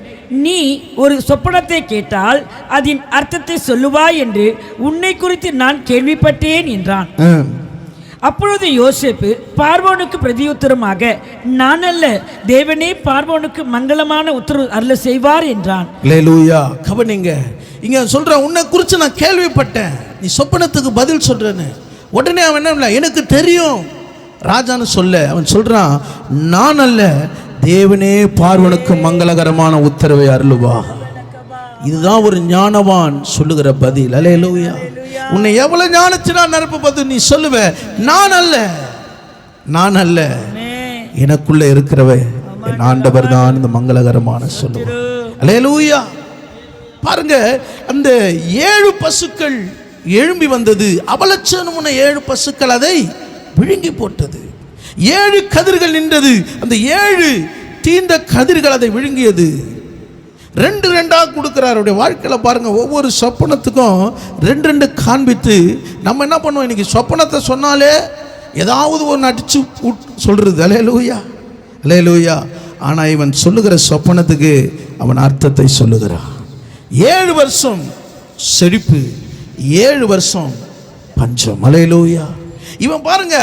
நீ ஒரு சொப்பனத்தை கேட்டால் அதன் அர்த்தத்தை சொல்லுவாய் என்று உன்னை குறித்து நான் கேள்விப்பட்டேன் என்றான். அப்பொழுது யோசேப்பு பார்வோனுக்கு பிரதியுத்தரமாக, நான் அல்ல, தேவனே பார்வோனுக்கு மங்களமான உத்தரவு அருள செய்வார் என்றான். அல்லேலூயா. கவனிங்க, இங்க சொல்றான், உன்னை குறித்து நான் கேள்விப்பட்டேன், நீ சொப்பனத்துக்கு பதில் சொல்றேன்னு. உடனே அவன் என்ன, எனக்கு தெரியும் ராஜான்னு சொல்ல. அவன் சொல்றான், நான் அல்ல, தேவனே பார்வனுக்கு மங்களகரமான உத்தரவை அருளுவா. இதுதான் ஒரு ஞானவான் சொல்லுகிற பதில். அல்லேலூயா. உன்னை எவ்வளவு ஞானத்தினால் நிரப்பது நீ சொல்லுவ, நான் அல்ல, நான் அல்ல, எனக்குள்ள இருக்கிறவ என் ஆண்டவர் தான் இந்த மங்களகரமான சொல்லுவார். அல்லேலூயா. பாருங்க, அந்த 7 பசுக்கள் எழும்பி வந்தது. அவலட்சணமுன 7 பசுக்கள் அதை விழுங்கி போட்டது. 7 கதிர்கள் நின்றது. அந்த 7 தீந்த கதிர்கள் அதை விழுங்கியது. 2 கொடுக்கிறார். அவருடைய வாழ்க்கையில் பாருங்க, ஒவ்வொரு சொப்பனத்துக்கும் 2 காண்பித்து நம்ம என்ன பண்ணுவோம், இன்னைக்கு சொப்பனத்தை சொன்னாலே ஏதாவது ஒன்று அடிச்சு சொல்றது. அல்லேலூயா. அல்லேலூயா. ஆனால் இவன் சொல்லுகிற சொப்பனத்துக்கு அவன் அர்த்தத்தை சொல்லுகிறான். 7 வருஷம் செழிப்பு, 7 வருஷம் பஞ்சம். அல்லேலூயா. இவன் பாருங்க,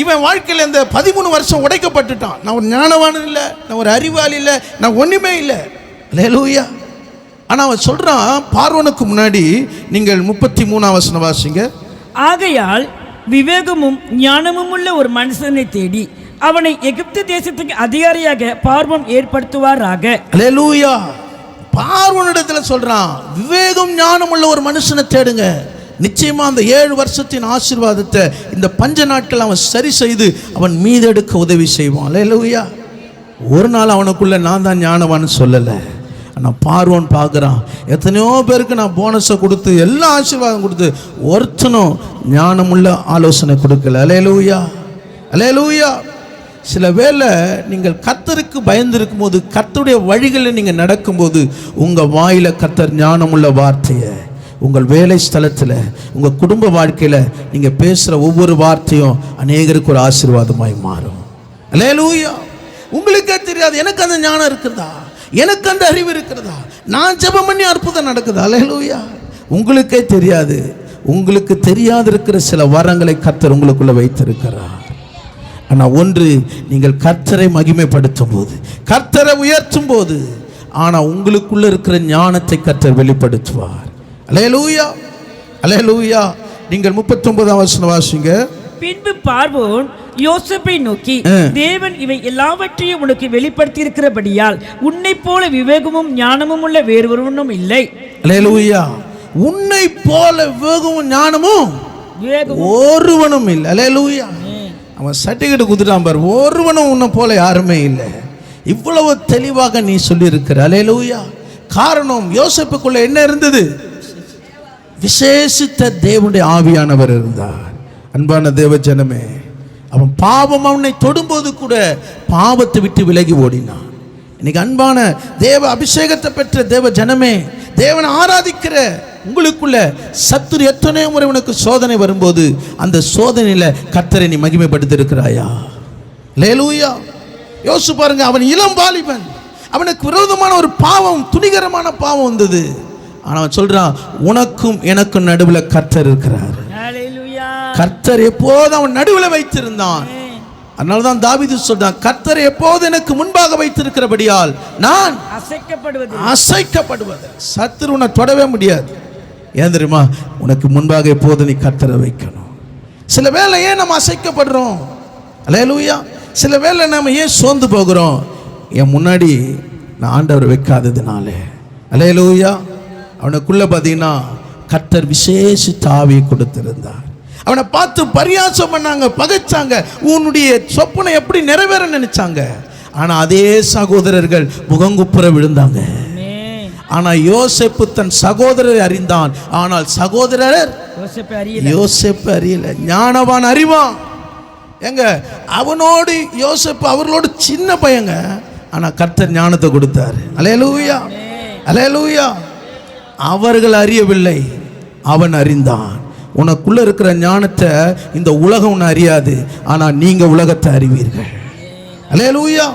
இவன் வாழ்க்கையில் இந்த 13 வருஷம் உடைக்கப்பட்டுட்டான். நான் ஒரு ஞானவான் இல்லை, நான் ஒரு அறிவாளி இல்லை, நான் ஒன்றுமே இல்லை. அல்லேலூயா. ஆனால் அவன் சொல்றான், பார்வோனுக்கு முன்னாடி நீங்கள் 33ஆம் வசனம் வாசிங்க. ஆகையால் விவேகமும் ஞானமும் உள்ள ஒரு மனுஷனை தேடி அவனை எகிப்து தேசத்துக்கு அதிகாரியாக பார்வோன் ஏற்படுத்துவாராக. அல்லேலூயா. பார்வோனிடத்தில் சொல்றான், விவேகம் ஞானம் உள்ள ஒரு மனுஷனை தேடுங்க. நிச்சயமா அந்த 7 வருஷத்தின் ஆசீர்வாதத்தை இந்த பஞ்ச நாட்கள் அவன் சரி செய்து அவன் மீதெடுக்க உதவி செய்வான். அல்லேலூயா. ஒரு நாள் அவனுக்குள்ள நான் தான் ஞானவான்னு சொல்லலை. ஆனால் பார்வோன் பார்க்குறான், எத்தனையோ பேருக்கு நான் போனஸை கொடுத்து எல்லா ஆசீர்வாதம் கொடுத்து ஒருத்தனும் ஞானமுள்ள ஆலோசனை கொடுக்கல. அல்லேலூயா. அல்லேலூயா. சில வேளை நீங்கள் கர்த்தருக்கு பயந்திருக்கும் போது, கர்த்தருடைய வழிகளில் நீங்கள் நடக்கும்போது, உங்கள் வாயில் கர்த்தர் ஞானமுள்ள வார்த்தையை, உங்கள் வேலை ஸ்தலத்தில், உங்கள் குடும்ப வாழ்க்கையில் நீங்கள் பேசுகிற ஒவ்வொரு வார்த்தையும் அநேகருக்கு ஒரு ஆசீர்வாதமாய் மாறும். அல்லேலூயா. உங்களுக்கே தெரியாது, எனக்கு அந்த ஞானம் இருக்கிறதா, எனக்கு அந்த அறிவு இருக்கிறதா, நான் ஜெபம் பண்ணி அற்புதம் நடக்குதா. அல்லேலூயா. உங்களுக்கே தெரியாது. உங்களுக்கு தெரியாது இருக்கிற சில வரங்களை கர்த்தர் உங்களுக்குள்ள வைத்திருக்கிறார். ஆனால் ஒன்று, நீங்கள் கர்த்தரை மகிமைப்படுத்தும் போது, கர்த்தரை உயர்த்தும் போது, ஆனால் உங்களுக்குள்ள இருக்கிற ஞானத்தை கர்த்தர் வெளிப்படுத்துவார். அல்லேலூயா. அல்லேலூயா. நீங்கள் 39ஆம் வசனம் வாசிங்க. பின்பு பார்வோன் யோசேப்பை நோக்கி, தேவன் இவை எல்லாவற்றையும் உனக்கு வெளிப்படுத்தி இருக்கிறபடியால் உன்னை போல விவேகமும் ஞானமும் உள்ள வேறு ஒருவனும் இல்லை. அல்லேலூயா. உன்னை போல விவேகமும் ஞானமும் ஒருவனும் இல்லை. அல்லேலூயா. அவன் சர்டிஃபிகேட் கொடுத்துட்டான் பாரு, ஒருவனும் உன்னை போல யாருமே இல்லை. இவ்வளவு தெளிவாக நீ சொல்லி இருக்கிற. அல்லேலூயா. காரணம், யோசேப்புக்குள்ள என்ன இருந்தது? விசேஷித்த தேவனுடைய ஆவியானவர் இருந்தார். அன்பான தேவ ஜனமே, அவன் பாவம் அவனை தொடும்போது கூட பாவத்தை விட்டு விலகி ஓடினான். இன்னைக்கு அன்பான தேவ அபிஷேகத்தை பெற்ற தேவ ஜனமே, தேவனை ஆராதிக்கிற உங்களுக்குள்ள சத்துரு எத்தனையோ முறை உனக்கு சோதனை வரும்போது அந்த சோதனையில கர்த்தரை நீ மகிமைப்படுத்தி இருக்கிறாயா? அல்லேலூயா. யோசிச்சு பாருங்க, அவன் இளம் வாலிபன், அவனுக்கு விரோதமான ஒரு பாவம், துணிகரமான பாவம் வந்தது. ஆனால் அவன் சொல்றான், உனக்கும் எனக்கும் நடுவில் கர்த்தர் இருக்கிறார். கர்த்தர் எப்போதும் அவன் நடுவில் வைத்திருந்தான். அதனால்தான் தாவீது சொல்றான், கர்த்தர் எப்போது எனக்கு முன்பாக வைத்திருக்கிறபடியால் நான் அசைக்கப்படுவது. சத்துரு உன்னை தொடவே முடியாது. ஏன் தெரியுமா? உனக்கு முன்பாக எப்போது நீ கர்த்தரை வைக்கணும். சில வேளை ஏன் நம்ம அசைக்கப்படுறோம்? அல்லேலூயா. சில வேளை நம்ம ஏன் சோர்ந்து போகிறோம்? என் முன்னாடி நான் ஆண்டவர் வைக்காததுனால. அல்லேலூயா. அவனுக்குள்ள பார்த்தீங்கன்னா கர்த்தர் விசேஷித்த ஆவியை கொடுத்திருந்தார். அவனை பார்த்து பரியாசம் பண்ணாங்க, பகைச்சாங்க, உன்னுடைய சொப்பனை எப்படி நிறைவேற நினைச்சாங்க. ஆனால் அதே சகோதரர்கள் முகங்குப்புற விழுந்தாங்க. ஆனால் யோசேப்பு தன் சகோதரரை அறிந்தான். ஆனால் சகோதரர் யோசேப்பு அறியல. ஞானவான் அறிவான். எங்க அவனோடு யோசேப்பு அவர்களோடு சின்ன பையங்க. ஆனால் கர்த்தர் ஞானத்தை கொடுத்தார். அல்லேலூயா, அல்லேலூயா. அவர்கள் அறியவில்லை, அவன் அறிந்தான். உனக்குள்ள இருக்கிற ஞானத்தை இந்த உலகம் உன்னை அறியாது, ஆனால் நீங்க உலகத்தை அறிவீர்கள். அல்லேலூயா.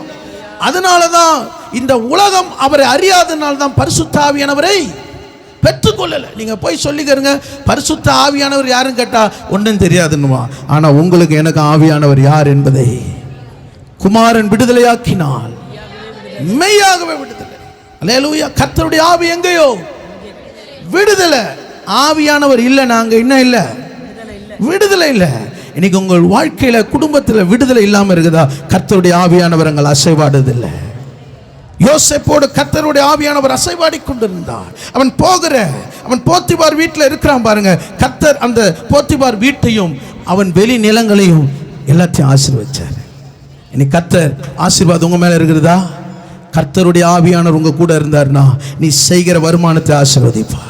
அதனால தான் இந்த உலகம் அவரை அறியாதனால தான் பரிசுத்த ஆவியானவரை பெற்றுக்கொள்ளல. நீங்க போய் சொல்லிக்கிறங்க, பரிசுத்த ஆவியானவர் யாருன்னு கேட்டா ஒன்றும் தெரியாதுன்னுவா. ஆனா உங்களுக்கு எனக்கு ஆவியானவர் யார் என்பதை குமாரன் விடுதலையாக்கினால் மெய்யாகவே விடுதலை. அல்லேலூயா. கர்த்தருடைய ஆவி எங்கேயோ விடுதலை. ஆவியானவர் இல்லை, நாங்க இன்னும் இல்லை, விடுதலை இல்லை. இன்னைக்கு உங்கள் வாழ்க்கையில குடும்பத்தில் விடுதலை இல்லாம இருக்குதா? கர்த்தருடைய ஆவியானவர் எங்கள் அசைவாடுதில்லை. யோசேப்போடு கர்த்தருடைய ஆவியானவர் அசைவாடி கொண்டிருந்தார். அவன் போத்திபார் வீட்டில் இருக்கிறான் பாருங்க. கர்த்தர் அந்த போத்திபார் வீட்டையும் அவன் வெளி நிலங்களையும் எல்லாத்தையும் ஆசீர்வதிச்சார். இன்னைக்கு கர்த்தர் ஆசீர்வாதம் உங்க மேல இருக்கிறதா? கர்த்தருடைய ஆவியானவர் உங்க கூட இருந்தார்னா நீ செய்கிற வருமானத்தை ஆசீர்வதிப்பார்.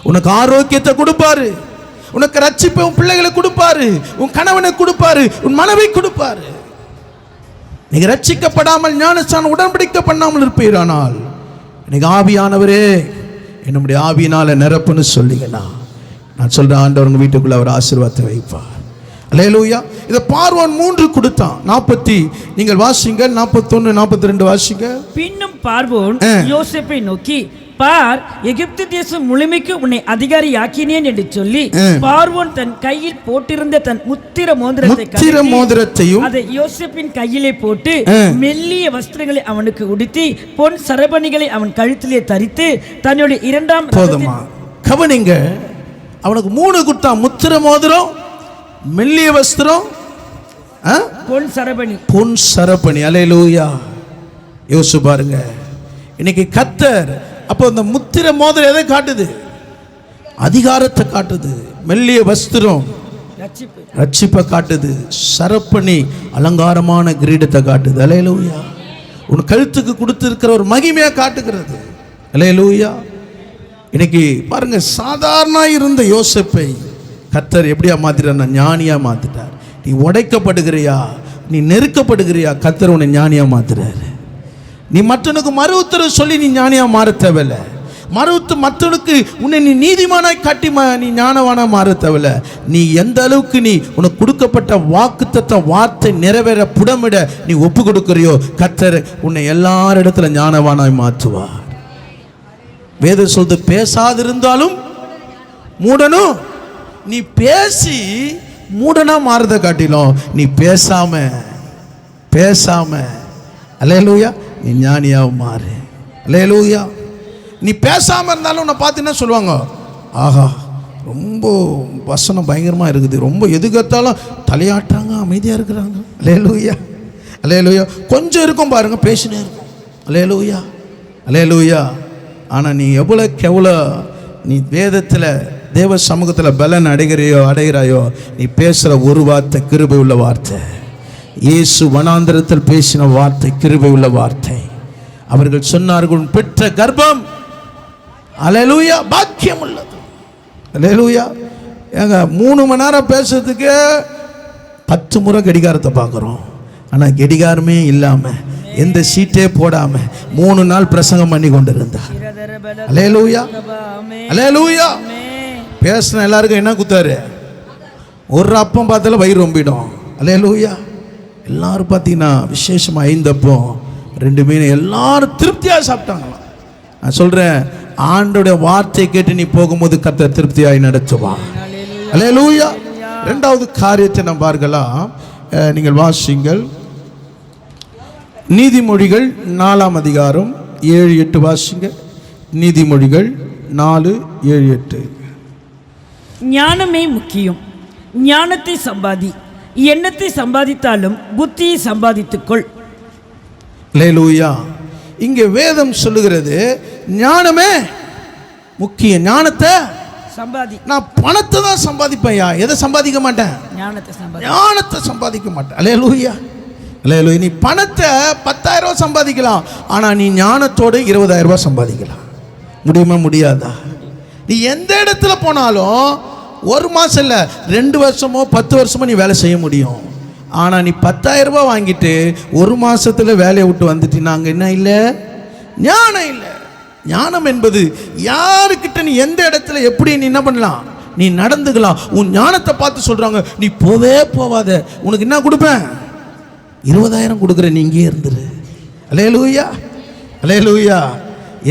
உனக்கு ஆரோக்கியத்தை கொடுப்பாரு, உனக்கு ரட்சிப்பை உன் பிள்ளைகளை கொடுப்பாரு, உன் கணவனை கொடுப்பாரு, உன் மனைவி கொடுப்பாரு. நீங்க ரட்சிக்கப்படாமல் ஞானஸ்நானம் உடன்படிக்கை பண்ணாமல் இருப்பீரானால் இன்னைக்கு ஆவியானவரே என்னுடைய ஆவியினால நிரப்புன்னு சொல்லிங்கன்னா நான் சொல்றேன், ஆண்டவர் உங்க வீட்டுக்குள்ள அவர் ஆசீர்வாதத்தை வைப்பார். அல்லேலூயா. இதை பார்வோன் 3 கொடுத்தான். 40 நீங்கள் வாசிங்க, 41 42 வாசிங்க. பின்னும் பார்வோன் யோசேப்பை நோக்கி, பார், எகிப்து தேசம் முழுமைக்கு உன்னை அதிகாரியாக்கினேன் என்று சொல்லி பார்வோன் தன் கையில் போட்டிருந்த தன் முத்திர மோதிரத்தையும் அதை யோசேப்பின் கையிலே போட்டு மெல்லிய வஸ்திரங்களை அவனுக்கு உடுத்தி பொன் சரபணிகளை அவன் கழுத்திலே தரித்து தன்னுடைய 2ஆம் போதுமா கவனிங்க. அவனுக்கு 3 கொடுத்தான். முத்திர மோதிரம், மெல்லிய வஸ்திரம், பொன் சரபணி. அல்லேலூயா. யோசிச்சு பாருங்க. இன்னைக்கு கர்த்தர் அப்போ அந்த முத்திர மோதிரம் எதை காட்டுது? அதிகாரத்தை காட்டுது. மெல்லிய வஸ்திரம் ரட்சிப்பை காட்டுது. சரப்பணி அலங்காரமான கிரீடத்தை காட்டுது. அல்லேலூயா. உன் கழுத்துக்கு கொடுத்திருக்கிற ஒரு மகிமையை காட்டுகிறது. அல்லேலூயா. இன்னைக்கு பாருங்க, சாதாரண இருந்த யோசேப்பை கர்த்தர் எப்படியா மாத்திட்டார்? ஞானியா மாத்திட்டார். நீ உடைக்கப்படுகிறியா, நீ நெருக்கப்படுகிறியா, கர்த்தர் உன்னை ஞானியா மாத்துறாரு. நீ மற்றவனுக்கு மறு உத்தரவு சொல்லி நீ ஞானியா மாற தேவையில்ல. மற்றவனுக்கு உன்னை நீ நீதிமானாய் காட்டி நீ ஞானவானா மாற தேவையில்ல. நீ எந்த அளவுக்கு நீ உனக்கு கொடுக்கப்பட்ட வாக்குத்தத்த வார்த்தை நிறைவேற புடமிட நீ ஒப்பு கொடுக்கிறியோ கர்த்தர் உன்னை எல்லாரிடத்துல ஞானவானாய் மாற்றுவார். வேதம் சொல்றது, பேசாதிருந்தாலும் மூடனும். நீ பேசி மூடனா மாறுத காட்டிலும் நீ பேசாம அல்லேலூயா நீ ஞானியாவும் மாறு. அல்லேலூயா. நீ பேசாம இருந்தாலும் உன்னை பார்த்து என்ன சொல்லுவாங்க? ஆஹா, ரொம்ப வசனம் பயங்கரமா இருக்குது, ரொம்ப எதுக்கத்தாலும் தலையாட்டுறாங்க, அமைதியா இருக்கிறாங்க. அல்லேலூயா, அல்லேலூயா. கொஞ்சம் இருக்கும் பாருங்க, பேசினே இருக்கும். அல்லேலூயா, அல்லேலூயா. ஆனால் நீ எவ்வளோ நீ வேதத்தில் தேவ சமூகத்தில் பலன் அடைகிறாயோ நீ பேசுகிற ஒரு வார்த்தை கிருபை உள்ள வார்த்தை. இயேசு வனாந்தரத்தில் பேசின வார்த்தை கிருபை உள்ள வார்த்தை. அவர்கள் சொன்னார்கள், பெற்ற கர்ப்பம் அல்லேலூயா பாக்கியம் உள்ளது. அல்லேலூயா. ஏங்க 3 மணி நேரம் பேசுறதுக்கு 10 முறை கடிகாரத்தை பார்க்குறோம். ஆனால் கடிகாரமே இல்லாமல் எந்த சீட்டே போடாம 3 நாள் பிரசங்கம் பண்ணி கொண்டிருந்தார். அல்லேலூயா, அல்லேலூயா. பேசின எல்லாருக்கும் என்ன குத்தாரு? ஒரு அப்பம் பார்த்தால வயிறு ரொம்பிடும். அல்லேலூயா. எல்லாரும் பார்த்தீங்கன்னா விசேஷமாக 5 அப்பம் 2 மீன் எல்லாரும் திருப்தியாக சாப்பிட்டாங்களாம். நான் சொல்கிறேன், ஆண்டோடைய வார்த்தையை கேட்டு நீ போகும்போது கர்த்தர் திருப்தியாய் நடத்துவான். அல்லேலூயா. 2வது காரியத்தை நம்ம பார்க்கலாம். நீங்கள் வாசிங்கள். நீதிமொழிகள் 4ஆம் அதிகாரம் 7-8 வாசிங்க. நீதிமொழிகள் 4:7-8. ஞானமே முக்கியம், ஞானத்தை சம்பாதி, எண்ணத்தை சம்பாதித்தாலும் புத்தியை சம்பாதித்துக்கொள். அல்லேலூயா. இங்கே வேதம் சொல்லுகிறது ஞானமே முக்கியம், ஞானத்தை சம்பாதி. நான் பணத்தை தான் சம்பாதிப்பேன்யா, எதை சம்பாதிக்க மாட்டேன்? ஞானத்தை சம்பாதிக்க மாட்டேன். அல்லேலூயா. அல்லேலூயா. நீ பணத்தை 10,000 ரூபாய் சம்பாதிக்கலாம், ஆனால் நீ ஞானத்தோடு 20,000 ரூபாய் சம்பாதிக்கலாம். முடியுமா? முடியாதா? நீ எந்த இடத்துல போனாலும் 1 மாதம் இல்லை 2 வருஷமோ 10 வருஷமோ நீ வேலை செய்ய முடியும். ஆனால் நீ 10,000 ரூபாய் வாங்கிட்டு 1 மாதத்தில் வேலையை விட்டு வந்துட்டீங்கன்னா அங்கே என்ன இல்லை? ஞானம் இல்லை. ஞானம் என்பது யாருக்கிட்ட நீ எந்த இடத்துல எப்படி நீ என்ன பண்ணலாம், நீ நடந்துக்கலாம். உன் ஞானத்தை பார்த்து சொல்கிறாங்க, நீ போவே போவாத, உனக்கு என்ன கொடுப்பேன்? 20,000 கொடுக்குறேன், நீ இங்கே இருந்துரு. அல்லேலூயா. அல்லேலூயா.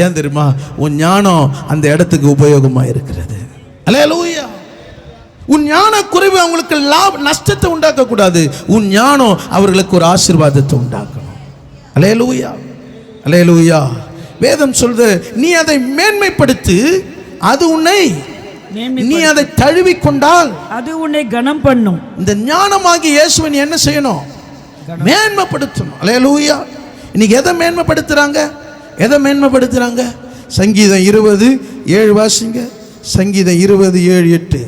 ஏன் தெரியுமா? உன் ஞானம் அந்த இடத்துக்கு உபயோகமாக இருக்கிறது. அல்லேலூயா. உன் ஞான குறைவு அவங்களுக்கு நஷ்டத்தை உண்டாக்கக்கூடாது. உன் ஞானம் அவர்களுக்கு ஒரு ஆசீர்வாதத்தை உண்டாக்கணும். அல்லேலூயா. அல்லேலூயா. வேதம் சொல்றது, நீ அதை மேன்மைப்படுத்து, அது உன்னை, நீ அதை தழுவி கொண்டால் அது உன்னை கனம் பண்ணும். இந்த ஞானமாகி இயேசுவை நீ என்ன செய்யணும்? மேன்மைப்படுத்தணும். அல்லேலூயா. இன்னைக்கு எதை மேன்மைப்படுத்துறாங்க? எதை மேன்மைப்படுத்துறாங்க? சங்கீதம் 20:7 வாசிங்க. சங்கீதம் 20:7-8.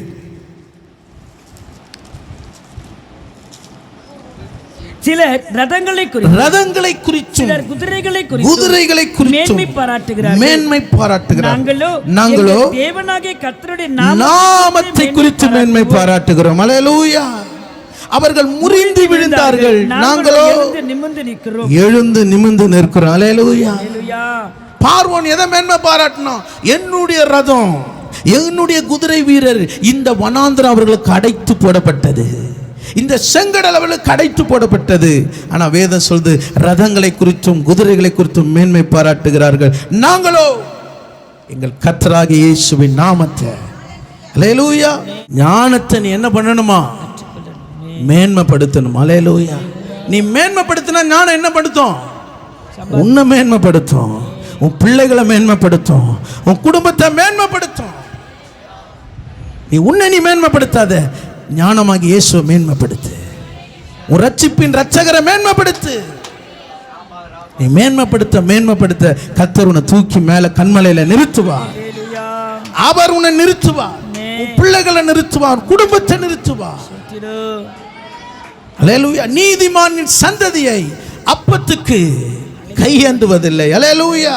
சிலர் ரதங்களை குறித்தும் சிலர் குதிரைகளை குறித்தும் மேன்மை பாராட்டுகிறார். நாங்களோ தேவனாகிய கர்த்தருடைய நாமத்தை குறித்து மேன்மை பாராட்டுகிறோம். அல்லேலூயா. அவர்கள் முறிந்து விழுந்தார்கள், நாங்களோ எழுந்து நிமிர்ந்து நிற்கிறோம். அல்லேலூயா. பார்வோன் எதை மேன்மை பாராட்டினான்? என்னுடைய ரதம், என்னுடைய குதிரை வீரர் இந்த வனாந்திரம் அவர்களுக்கு அடைத்து போடப்பட்டது, இந்த செங்கடல் அவர்களுக்கு அடைத்து போடப்பட்டது. ஆனால் வேதம் சொல்லுது, ரதங்களை குறித்தும் குதிரைகளை குறித்தும் மேன்மை பாராட்டுகிறார்கள். நாங்களோ எங்கள் கர்த்தராகிய இயேசுவின் நாமத்தை. அல்லேலூயா. ஞானத்தை நீ என்ன பண்ணணுமா? மேன்மைப்படுத்தணும். அல்லேலூயா. நீ மேன்மைப்படுத்தினா ஞானம் என்ன படுத்தும்? உன்னை மேன்மைப்படுத்தும், உன் பிள்ளைகளை மேன்மைப்படுத்தும், உன் குடும்பத்தை மேன்மைப்படுத்தும். நீ உன்னை நீ மேன்மைப்படுத்தாத, ஞானமாகி இயேசுவை மேன்மைப்படுத்து. உன் ரட்சிப்பின் ரட்சகரை மேன்மைப்படுத்து. நீ மேன்மைப்படுத்த கர்த்தர் உன்னை தூக்கி மேல கண்மலையில நிறுத்துவார். அவர் உன்னை நிறுத்துவார், உன் பிள்ளைகளை நிறுத்துவார், குடும்பத்தை நிறுத்துவார். அல்லேலூயா. நீதிமானின் சந்ததியை அப்பத்துக்கு கையேந்துவதில்லை. அல்லேலூயா.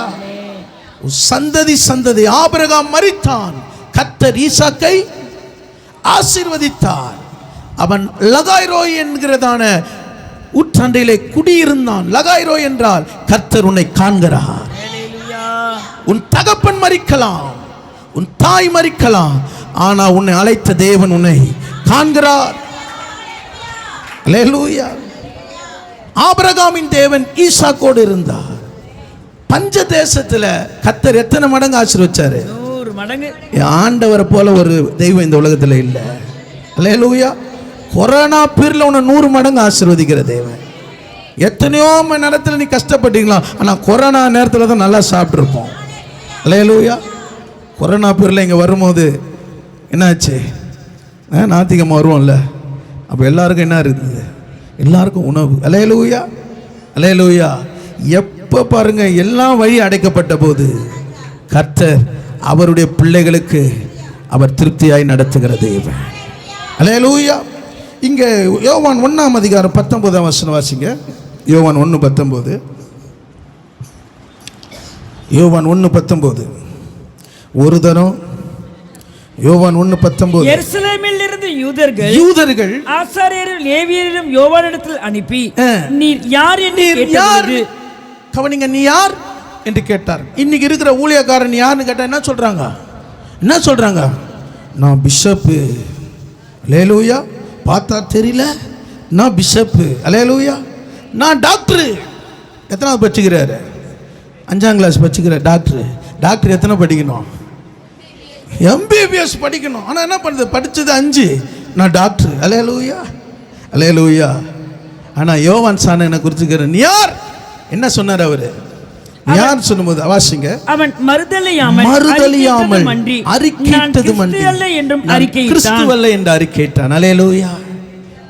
சந்ததி ஆபிரகாம் மரித்தான், கர்த்தர் ஈசாக்கை ஆசீர்வதித்தார். அவன் லகாய்ரோய் என்கிறதான ஊற்றண்டையிலே குடியிருந்தான். லகாய்ரோய் என்றால் கர்த்தர் உன்னை காண்கிறார். உன் தகப்பன் மரிக்கலாம், உன் தாய் மரிக்கலாம், ஆனா உன்னை அழைத்த தேவன் உன்னை காண்கிறார். அல்லேலூயா. ஆபிரகாமின் தேவன் ஈசாக்கோடு இருந்தார். பஞ்ச தேசத்துல கர்த்தர் எத்தனை மடங்கு ஆசீர்வதிச்சாரு? 100 மடங்கு. ஆண்டவரை போல ஒரு தெய்வம் இந்த உலகத்தில் இல்லை. அல்லேலூயா. கொரோனா பீரியட்ல உன்னை 100 மடங்கு ஆசீர்வதிக்கிற தேவன். எத்தனையோ மணி நேரத்தில் நீ கஷ்டப்பட்டீங்களா, ஆனால் கொரோனா நேரத்தில் தான் நல்லா சாப்பிட்ருப்போம். அல்லேலூயா. கொரோனா பீரியட்ல இங்கே வரும்போது என்னாச்சு? ஞாயிற்றுக்கிழமை வருவோம்ல, அப்போ எல்லாருக்கும் என்ன இருக்குது? எல்லாருக்கும் உணவு. அல்லேலூயா. அல்லேலூயா. எப்போ பாருங்க, எல்லாம் வழி அடைக்கப்பட்ட போது கர்த்தர் அவருடைய பிள்ளைகளுக்கு அவர் திருப்தியாய் நடத்துகிற தேவன். அல்லேலூயா. இங்கே யோவான் 1ஆம் அதிகாரம் 19ஆம் வசனம் வாசிங்க. யோவான் 1:19. யோவான் 1:19. ஒரு தரம் யோவான் 1:19. எருசலேமில் இருந்து யூதர்கள் ஆசாரியரும் லேவியரும் யோவானிடத்தில் அனுப்பி, நீர் யார் என்று கேட்டபோது, கவனிங்க, நீ யார் என்று கேட்டார். இன்னைக்கு இருக்கிற ஊழியக்காரன் யாருன்னு கேட்டா என்ன சொல்றாங்க? நான் பிஷப்பு. அல்லேலூயா. பார்த்தா தெரியல, நான் பிஷப்பு. அல்லேலூயா. நான் டாக்டர். எத்தனாவது படிச்சுக்கிறாரு? 5ஆம் கிளாஸ் படிச்சுக்கிறார். டாக்டர் எத்தனை படிக்கணும்? எம்பிபிஎஸ் படிக்கணும். ஆனால் என்ன பண்ணுறது, படித்தது 5, நான் டாக்டர். அல்லேலூயா, அல்லேலூயா. ஆனால் யோவான் சாணனை குறிச்சுக்கிற நீ யார் என்ன சொன்னார் அவரு? யார் சொல்லும்போது வாசிங்க. அவன் மறுதலியாமல் அறிக்கையிட்டது மன்றி கிறிஸ்துவல்ல என்று அறிக்கையிட்டான். அல்லேலூயா,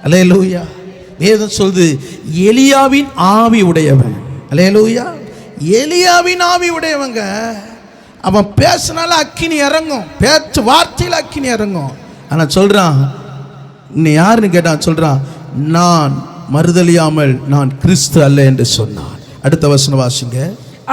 அல்லேலூயா. வேதம் சொல்லுது எலியாவின் ஆவி உடையவன். அல்லேலூயா, எலியாவின் ஆவி உடையவங்க. அவன் பேசினால அக்கினி இறங்கும், பேச்சு வார்த்தையில் அக்கினி இறங்கும். ஆனால் சொல்றான், நீ யாருன்னு கேட்டான், சொல்றான் நான் மறுதலியாமல் நான் கிறிஸ்து அல்ல என்று சொன்னான். அடுத்த வசனம் வாசிங்க.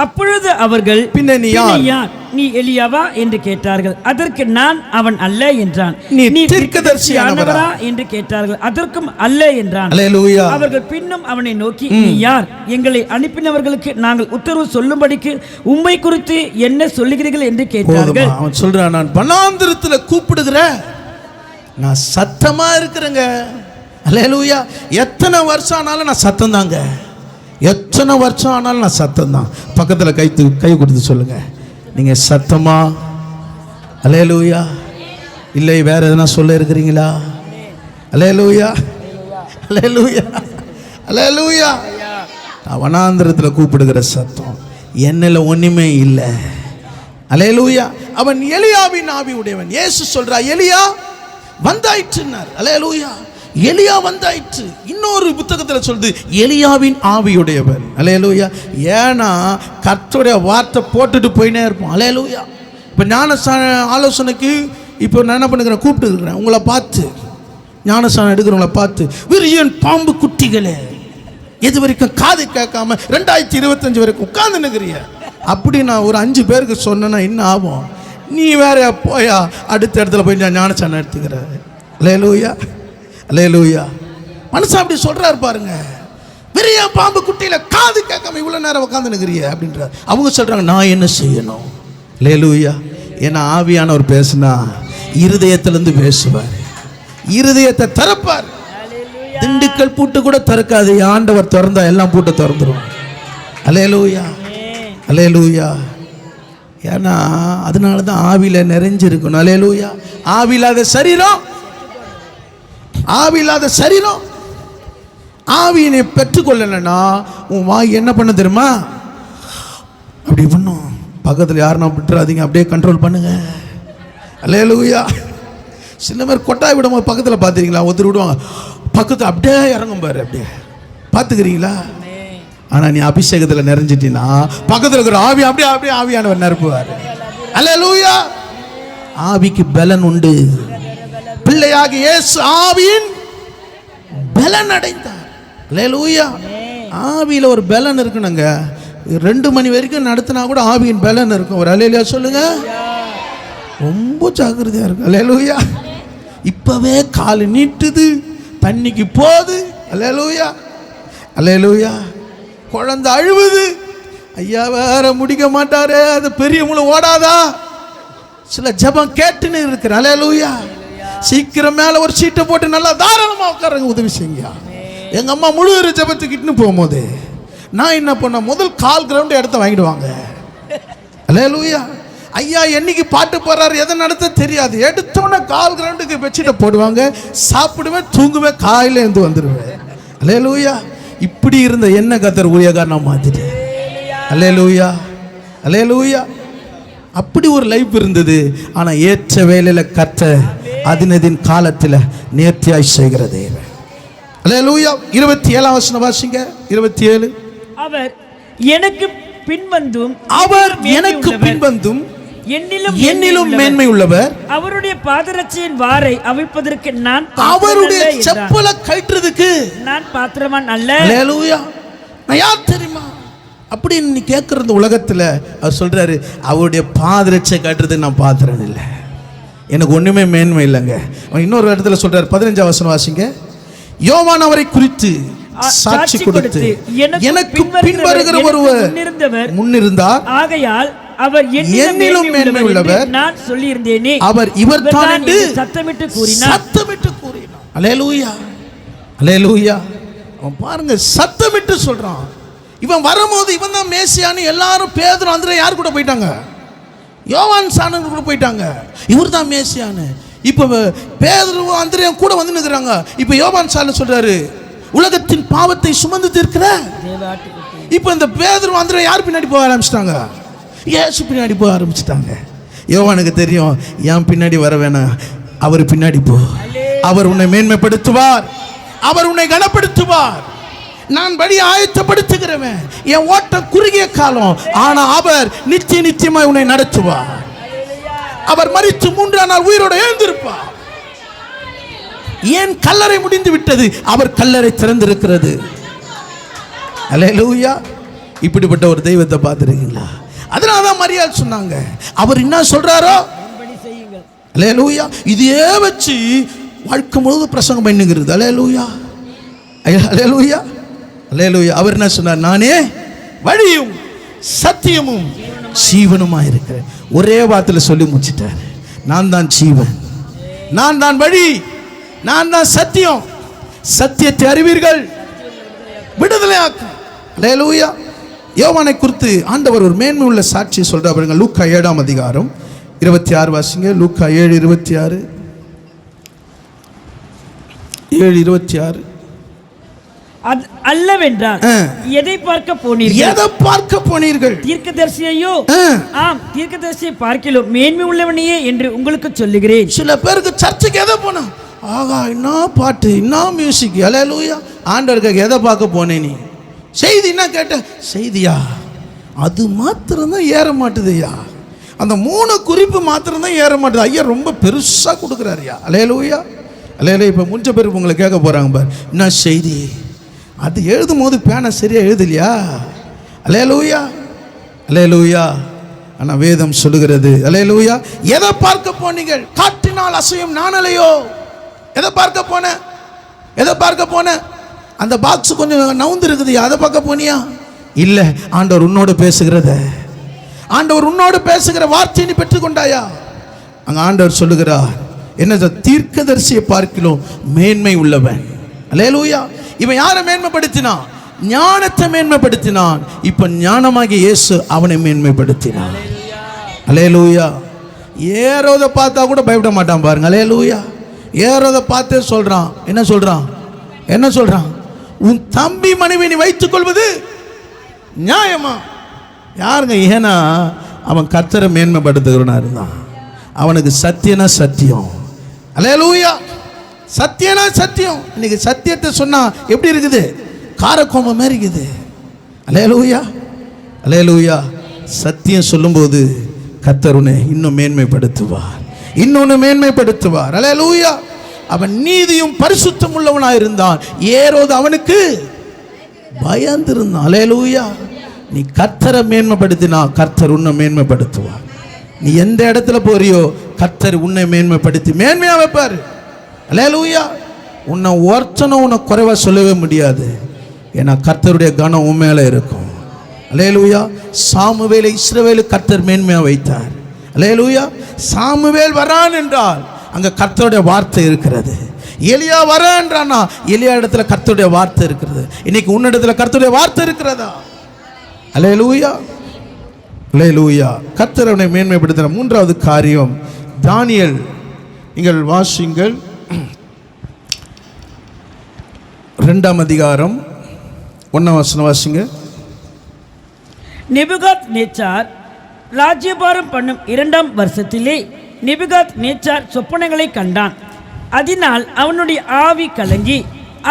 அப்பொழுது அவர்கள் பின்ன நீ யார்? நீ எலியாவா என்று கேட்டார்கள். அதற்கு நான் அவன் அல்ல என்றான். நீ தீர்க்கதரிசியானவரா என்று கேட்டார்கள். அதற்கும் அல்ல என்றான். அல்லேலூயா. அவர்கள் பின்னும் அவனை நோக்கி நீ யார்? எங்களை அனுப்பினவர்களுக்கு நாங்கள் உத்தரவு சொல்லும்படிக்கு உம்மை குறித்து என்ன சொல்லுகிறீர்கள் என்று கேட்டார்கள். அவன் சொல்றான், நான் வனாந்திரத்துல கூப்பிடுகிற நான் சத்தமா இருக்கிறேங்க. அல்லேலூயா. எத்தனை வருஷம் ஆனாலும் நான் சத்தம் தாங்க. எத்தனை வருஷம் ஆனாலும் நான் சத்தம் தான். பக்கத்தில் கை கொடுத்து சொல்லுங்க, நீங்க சத்தமா? அல்லேலூயா. இல்லை வேற எதனா சொல்ல இருக்கிறீங்களா? அல்லேலூயா, அல்லேலூயா, அல்லேலூயா. வனாந்திரத்தில் கூப்பிடுகிற சத்தம், என்னில் ஒண்ணுமே இல்லை. அல்லேலூயா. அவன் எலியாவின் ஆவி உடையவன். இயேசு சொல்றா எலியா வந்தாயிற்றுனார். அல்லேலூயா, எலியா வந்தாயிற்று. இன்னொரு புத்தகத்தில் சொல்லுது எலியாவின் ஆவியுடையவன். அல்லேலூயா. ஏன்னா கர்த்தருடைய வார்த்தை போட்டுட்டு போயினே இருப்போம். அல்லேலூயா. இப்போ ஞானஸ்தான ஆலோசனைக்கு இப்போ நான் என்ன பண்ணுகிறேன், கூப்பிட்டுருக்கிறேன் உங்களை பார்த்து, ஞானஸ்தானம் எடுக்கிறவங்கள பார்த்து, விரியன் பாம்பு குட்டிகளே, எது வரைக்கும் காது கேட்காம 2025 வரைக்கும் உட்கார்ந்து நிற்கிறிய. அப்படி நான் ஒரு 5 பேருக்கு சொன்னேன்னா என்ன ஆகும்? நீ வேற போயா அடுத்த இடத்துல போய் நான் ஞானஸ்தானம் எடுத்துக்கிறேன். அல்லேலூயா, அல்லேலூயா. மனுஷன் அப்படி சொல்றாரு பாருங்க, பெரிய பாம்பு குட்டியில காது கேட்காம இவ்வளவு நேரம் உட்கார்ந்து நிற்கிறிய அப்படின்றார். அவங்க சொல்றாங்க நான் என்ன செய்யணும்? அல்லேலூயா. ஏன்னா ஆவியானவர் பேசினா இருதயத்திலிருந்து பேசுவார், இருதயத்தை திறப்பார். திண்டுக்கல் பூட்டு கூட திறக்காது, ஆண்டவர் திறந்தா எல்லாம் பூட்டை திறந்துடும். அல்லேலூயா, அல்லேலூயா. ஏன்னா அதனால தான் ஆவியில நிறைஞ்சிருக்கணும். அல்லேலூயா. ஆவியில்லாத சரீரம், ஆவியில்லாத சரீரம். ஆவியினை பெற்றுக்கொள்ளலைன்னா உன் வாய் என்ன பண்ண தெரியுமா? அப்படி பண்ணும். பக்கத்தில் யாருன்னா விட்டுறாதீங்க, அப்படியே கண்ட்ரோல் பண்ணுங்க. அல்லேலூயா. சில பேர் கொட்டாய் விடும்போது பக்கத்தில் பார்த்துக்கிறீங்களா? ஒருத்தர் விடுவாங்க, பக்கத்தில் அப்படியே இறங்கும் பாரு, அப்படியே பார்த்துக்கிறீங்களா? ஆனால் நீ அபிஷேகத்தில் நிறைஞ்சிட்டீங்கன்னா பக்கத்தில் இருக்கிற ஆவி அப்படியே அப்படியே ஆவியானவர் நிரப்புவார். அல்லேலூயா. ஆவிக்கு பலன் உண்டு. பிள்ளையாகி இயேசு ஆவியின் பலன் அடைந்தார். அல்லேலூயா. ஆவியில் ஒரு பலன் இருக்குனுங்க. 2 மணி வரைக்கும் நடத்தினா கூட ஆவியின் பலன் இருக்கும். ஒரு அல்லேலூயா சொல்லுங்க. ரொம்ப ஜாக்கிரதையா இருக்கு. அல்லேலூயா. இப்பவே கால் நீட்டுது, தண்ணிக்கு போகுது. அல்லேலூயா, அல்லேலூயா. குழந்தை அழுவுது, ஐயா வேற முடிக்க மாட்டாரு, அது பெரிய முழு ஓடாதா? சில ஜபம் கேட்டுன்னு இருக்கிற. அல்லேலூயா. சீக்கிரம் மேல ஒரு சீட்டை போட்டு நல்லா தாராளமா உட்காருங்க, உதவி செய்யுங்க. எங்க அம்மா முழு ஜபத்துக்கு இட்டுன்னு போகும்போது நான் என்ன பண்ண, முதல் 1/4 கிரவுண்ட் இடத்த வாங்கிடுவாங்க. அல்லேலூயா. ஐயா என்னைக்கு பாட்டு போறாரு எதை நடத்த தெரியாது, எடுத்தோன்னே 1/4 கிரவுண்டுக்கு பெட்ஷீட்டை போடுவாங்க. சாப்பிடுவேன், தூங்குவேன், காலையில இருந்து வந்துடுவேன். அல்லேலூயா. இப்படி இருந்த என்ன கர்த்தர் ஊழியக்காரனா மாத்திட்டு. அல்லேலூயா, அல்லேலூயா. அப்படி ஒரு லைஃப் இருந்தது. ஆனா ஏற்ற வேலையில கர்த்தர் அதினதின் காலத்தில் நேர்த்தியாய் செய்கிற தேவன். அல்லேலூயா. 27ஆம் வசனம் வாசிங்க. 27. அவர் எனக்கு பின்வந்தும், அவர் எனக்கு பின்வந்தும் என்னிலும் மேன்மை உள்ளவர், அவருடைய பாதரட்சையின் வாரை அவிழ்ப்பதற்கு நான், அவருடைய செப்பலை கழற்றுறதுக்கு நான் பாத்திரவான் அல்ல. அல்லேலூயா. நான் யார் தெரியுமா அப்படி நீ கேட்கறது உலகத்தில்? அவர் சொல்றாரு, அவருடைய பாதரட்சை கட்டுறதுக்கு நான் பாத்திரம் இல்லை, எனக்கு ஒண்ணுமே மேன்மை இல்லைங்க. இன்னொரு இடத்துல சொல்றாரு, 15ஆம் வசனம் வாசிங்க. யோவான் அவரை குறித்து சாட்சி கொடுத்து எனக்கு பின்வருகிற ஒருவர் முன்னிருந்தார், ஆகையால் அவர் என்னிலும் மேன்மை உள்ளவர் நான் சொல்லி இருந்தேனே, அவர் இவர்தான் என்று சத்தமிட்டு கூறினார். சத்தமிட்டு கூறினார். அல்லேலூயா, அல்லேலூயா. அவன் பாருங்க சத்தமிட்டு சொல்றான். இவன் வரும்போது இவன் தான் மேசியான்னு எல்லாரும் பேதுரு அந்திரேயா யார் கூட போயிட்டாங்க? யோவான் சாணன் கூட போயிட்டாங்க. இவர் தான் மேசியான்னு. இப்போ பேதுரு அந்திரேயா கூட வந்து நிற்கிறாங்க. இப்போ யோவான் சாணன் சொல்றாரு, உலகத்தின் பாவத்தை சுமந்து தீர்க்கிற. இப்போ இந்த பேதுரு அந்திரேயா யார் பின்னாடி போக ஆரம்பிச்சிட்டாங்க? இயேசு பின்னாடி போக ஆரம்பிச்சிட்டாங்க. யோவானுக்கு தெரியும், என் பின்னாடி வர வேணாம், அவர் பின்னாடி போ. அவர் உன்னை மேன்மைப்படுத்துவார், அவர் உன்னை கனப்படுத்துவார். நான் வழி ஆயத்தப்படுத்துகிறவன், என் ஓட்டம் குறுகிய காலம், ஆனா அவர் நிச்சயமாய் உன்னை நடத்துவார். அவர் மரித்து 3ஆம் நாள் உயிரோடு எழுந்திருப்பார். ஏன் கல்லறை முடிந்து விட்டது, அவர் கல்லறை திறந்திருக்கிறது. அல்லேலூயா. இப்படிப்பட்ட ஒரு தெய்வத்தை பார்த்துருக்கீங்களா? அதனாலதான் மரியாள் சொன்னாங்க, அவர் என்ன சொல்றாரோ அல்லேலூயா இதையே வச்சு வாழ்க்கை முழுவதும் பிரசங்கம் பண்ணுகிறது. அல்லேலூயா அல்லேலூயா அல்லேலூயா. அவர் என்ன சொன்னார்? நானே வழியும் சத்தியமும் ஜீவனுமாய் இருக்கிறேன். ஒரே வார்த்தையில் சொல்லி முடிச்சிட்டார். நான் தான் ஜீவன், நான் தான் வழி, நான் தான் சத்தியம். சத்தியத்தை அறிவீர்கள், விடுதலை ஆக்கும். அல்லேலூயா. யோவானை குறித்து ஆண்டவர் ஒரு மேன்மை உள்ள சாட்சி சொல்றார். லூக்கா 7ஆம் அதிகாரம் 26 வாசிங்க. லூக்கா 7:26. 7:26. அல்லவென்றால் எதை பார்க்க போனீர்கள்? எதை பார்க்க போனீர்கள்? தீர்க்கதரிசியையோ? ஆம், தீர்க்கதரிசியை பார்க்கிலும் மேன்மை உள்ளவனையே என்று உங்களுக்கு சொல்லுகிறேன். சில பேருக்கு சர்ச்சுக்கு எதை போனா, ஆகா என்ன பாட்டு, என்ன மியூசிக், அல்லேலூயா. ஆண்டவருக்கு எதை பார்க்க போனேன் நீ? செய்தி என்ன கேட்ட? செய்தியா? அது மாத்திரம்தான் ஏற மாட்டுதுயா. அந்த 3 குறிப்பு மாத்திரம்தான் ஏற மாட்டுது. ஐயா ரொம்ப பெருசாக கொடுக்குறாருயா. அல்லேலூயா அல்லேலூயா. இப்போ முடிஞ்ச பேருக்கு உங்களை கேட்க போகிறாங்க பார், என்ன செய்தி? அது எழுதும் போது பேனை சரியாக எழுதலையா? அல்லேலூயா அல்லேலூயா. ஆனால் வேதம் சொல்லுகிறது, அல்லேலூயா, எதை பார்க்க போனீங்கள்? காற்றினால் அசையும் நாணலையோ? எதை பார்க்க போன? எதை பார்க்க போன? அந்த பாக்ஸ் கொஞ்சம் நவுந்து இருக்குது, அதை பார்க்க போனியா? இல்லை, ஆண்டவர் உன்னோடு பேசுகிறத, ஆண்டவர் உன்னோடு பேசுகிற வார்த்தையை நீ பெற்றுக்கொண்டாயா? அங்கே ஆண்டவர் சொல்லுகிறார், என்ன? தீர்க்கதரிசியை பார்க்கிலும் மேன்மை உள்ளவன். அல்லேலூயா. இவன் யாரை மேன்மைப்படுத்தினான்? ஞானத்தை மேன்மைப்படுத்தினான். இப்போ ஞானமாகிய இயேசு அவனை மேன்மைப்படுத்தினான். அல்லேலூயா. ஏரோதை பார்த்தா கூட பயப்பட மாட்டான் பாருங்க. அல்லேலூயா. ஏரோதை பார்த்தே சொல்றான், என்ன சொல்றான்? என்ன சொல்றான்? உன் தம்பி மனைவி நீ வைத்துக் கொள்வது நியாயமா? யாருங்க? ஏன்னா அவன் கர்த்தரை மேன்மைப்படுத்துகிறவனா இருந்தான். அவனுக்கு சத்தியனா சத்தியம். அல்லேலூயா. சத்தியனா சத்தியம். இன்னைக்கு சத்தியத்தை சொன்னா எப்படி இருக்குது? காரக்கோம மாதிரி இருக்குது. அல்லேலூயா அல்லேலூயா. சத்தியம் சொல்லும்போது கர்த்தர் உன்னை இன்னும் மேன்மைப்படுத்துவார், இன்னொன்னு மேன்மைப்படுத்துவார். அல்லேலூயா. அவன் நீதியும் பரிசுத்தம் உள்ளவனாக இருந்தான். ஏரோது அவனுக்கு பயந்திருந்தான். அல்லேலூயா. நீ கர்த்தரை மேன்மைப்படுத்தினா கர்த்தர் உன்னை மேன்மைப்படுத்துவார். நீ எந்த இடத்துல போறியோ கர்த்தர் உன்னை மேன்மைப்படுத்தி மேன்மையா வைப்பார். அல்லேலூயா. உன்னை ஒருத்தனும் உன்னை குறைவா சொல்லவே முடியாது. ஏன்னா கர்த்தருடைய கனம் உன் மேல இருக்கும். அல்லேலூயா. சாமுவேலை இஸ்ரவேலு கர்த்தர் மேன்மையா வைத்தார். அல்லேலூயா. சாமுவேல் வரான் என்றால் அங்க கர்த்தருடைய வார்த்தை இருக்கிறது. எலியா வரான்றானா எலியா இடத்துல கர்த்தருடைய வார்த்தை இருக்கிறது. இன்னைக்கு உன்னிடத்துல கர்த்தருடைய வார்த்தை இருக்கிறதா? அல்லேலூயா அல்லேலூயா. கர்த்தர் அவனை மேன்மைப்படுத்தின 3வது காரியம், தானியேல். நீங்கள் வாசிங்கள் 2ஆம் அதிகாரம் 1ஆம் வசனம் வாசிங்க. நேபுகாத் நேச்சார் ராஜ்யபாரம் பண்ணும் 2ஆம் வருஷத்திலே நேபுகாத் நேச்சார் சொப்பனங்களை கண்டான். அதனால் அவனுடைய ஆவி கலங்கி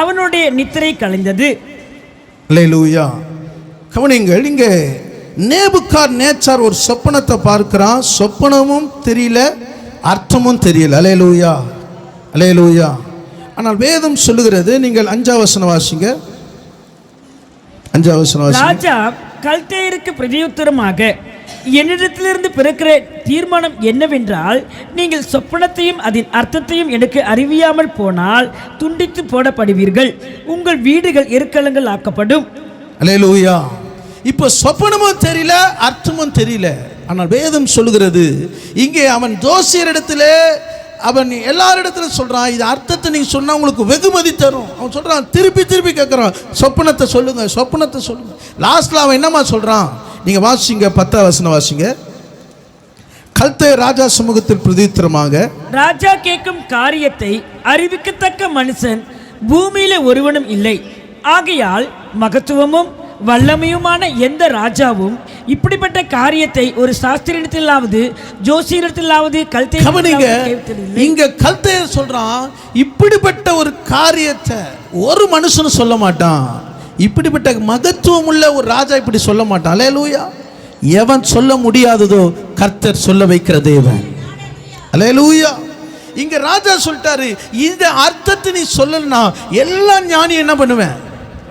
அவனுடைய நித்திரை கலைந்தது. அல்லேலூயா. கவனிங்கள், இங்கே நேபுகாத் நேச்சார் ஒரு சொப்பனத்தை பார்க்கிறான். சொப்பனமும் தெரியல, அர்த்தமும் தெரியல. அல்லேலூயா அல்லேலூயா. ஆனால் வேதம் சொல்லுகிறது, நீங்கள் 5ஆம் வசனம் வாசிங்க. 5ஆம் வசனம் வாசிங்க. ராஜா கல்தேயருக்கு பிரதியுத்தரமாக, என்னிடத்திலிருந்து பிறக்கிற தீர்மானம் என்னவென்றால், நீங்கள் சொப்பனத்தையும் அதன் அர்த்தத்தையும் எனக்கு அறிவியாமல் போனால் துண்டித்து போடப்படுவீர்கள், உங்கள் வீடுகள் எருக்களங்கள் ஆக்கப்படும். அல்லேலூயா. இப்போ சொப்பனமும் தெரியல, அர்த்தமும் தெரியல. ஆனால் வேதம் சொல்லுகிறது, இங்கே அவன் ஜோசியரிடத்திலே அவன் எல்லாரிடத்துல சொல்றான், இது அர்த்தத்தை நீங்க சொன்னா உங்களுக்கு வெகுமதி தரும். அவன் சொல்றான், திருப்பி திருப்பி கேட்கிறான், சொப்பனத்தை சொல்லுங்க, சொப்பனத்தை சொல்லுங்க. லாஸ்ட்ல அவன் என்னமா சொல்றான், நீங்க வாசிங்க, 10ஆம் வசனம் வாசிங்க. கல்தேய ராஜா சமூகத்தில் பிரதித்திரமாக, ராஜா கேட்கும் காரியத்தை அறிவிக்கத்தக்க மனுஷன் பூமியில ஒருவனும் இல்லை. ஆகையால் மகத்துவமும் வல்லமையுமான எந்த ராஜாவும் இப்படிப்பட்ட காரியத்தை ஒரு சாஸ்திரத்திலாவது ஜோசியத்திலாவது கவனிங்க, இங்க கல்தேயர் சொல்றான், இப்படிப்பட்ட ஒரு காரியத்தை ஒரு மனுஷனும் சொல்ல மாட்டான். இப்படிப்பட்ட மகத்துவம் உள்ள ஒரு ராஜா இப்படி சொல்ல மாட்டான். அல்லேலூயா. எவன் சொல்ல முடியாததோ கர்த்தர் சொல்ல வைக்கிற தேவன். அல்லேலூயா. இங்க ராஜா சொல்லிட்டாரு, இந்த அர்த்தத்தை நீ சொல்லலனா எல்லா ஞானி என்ன பண்ணுவேன்,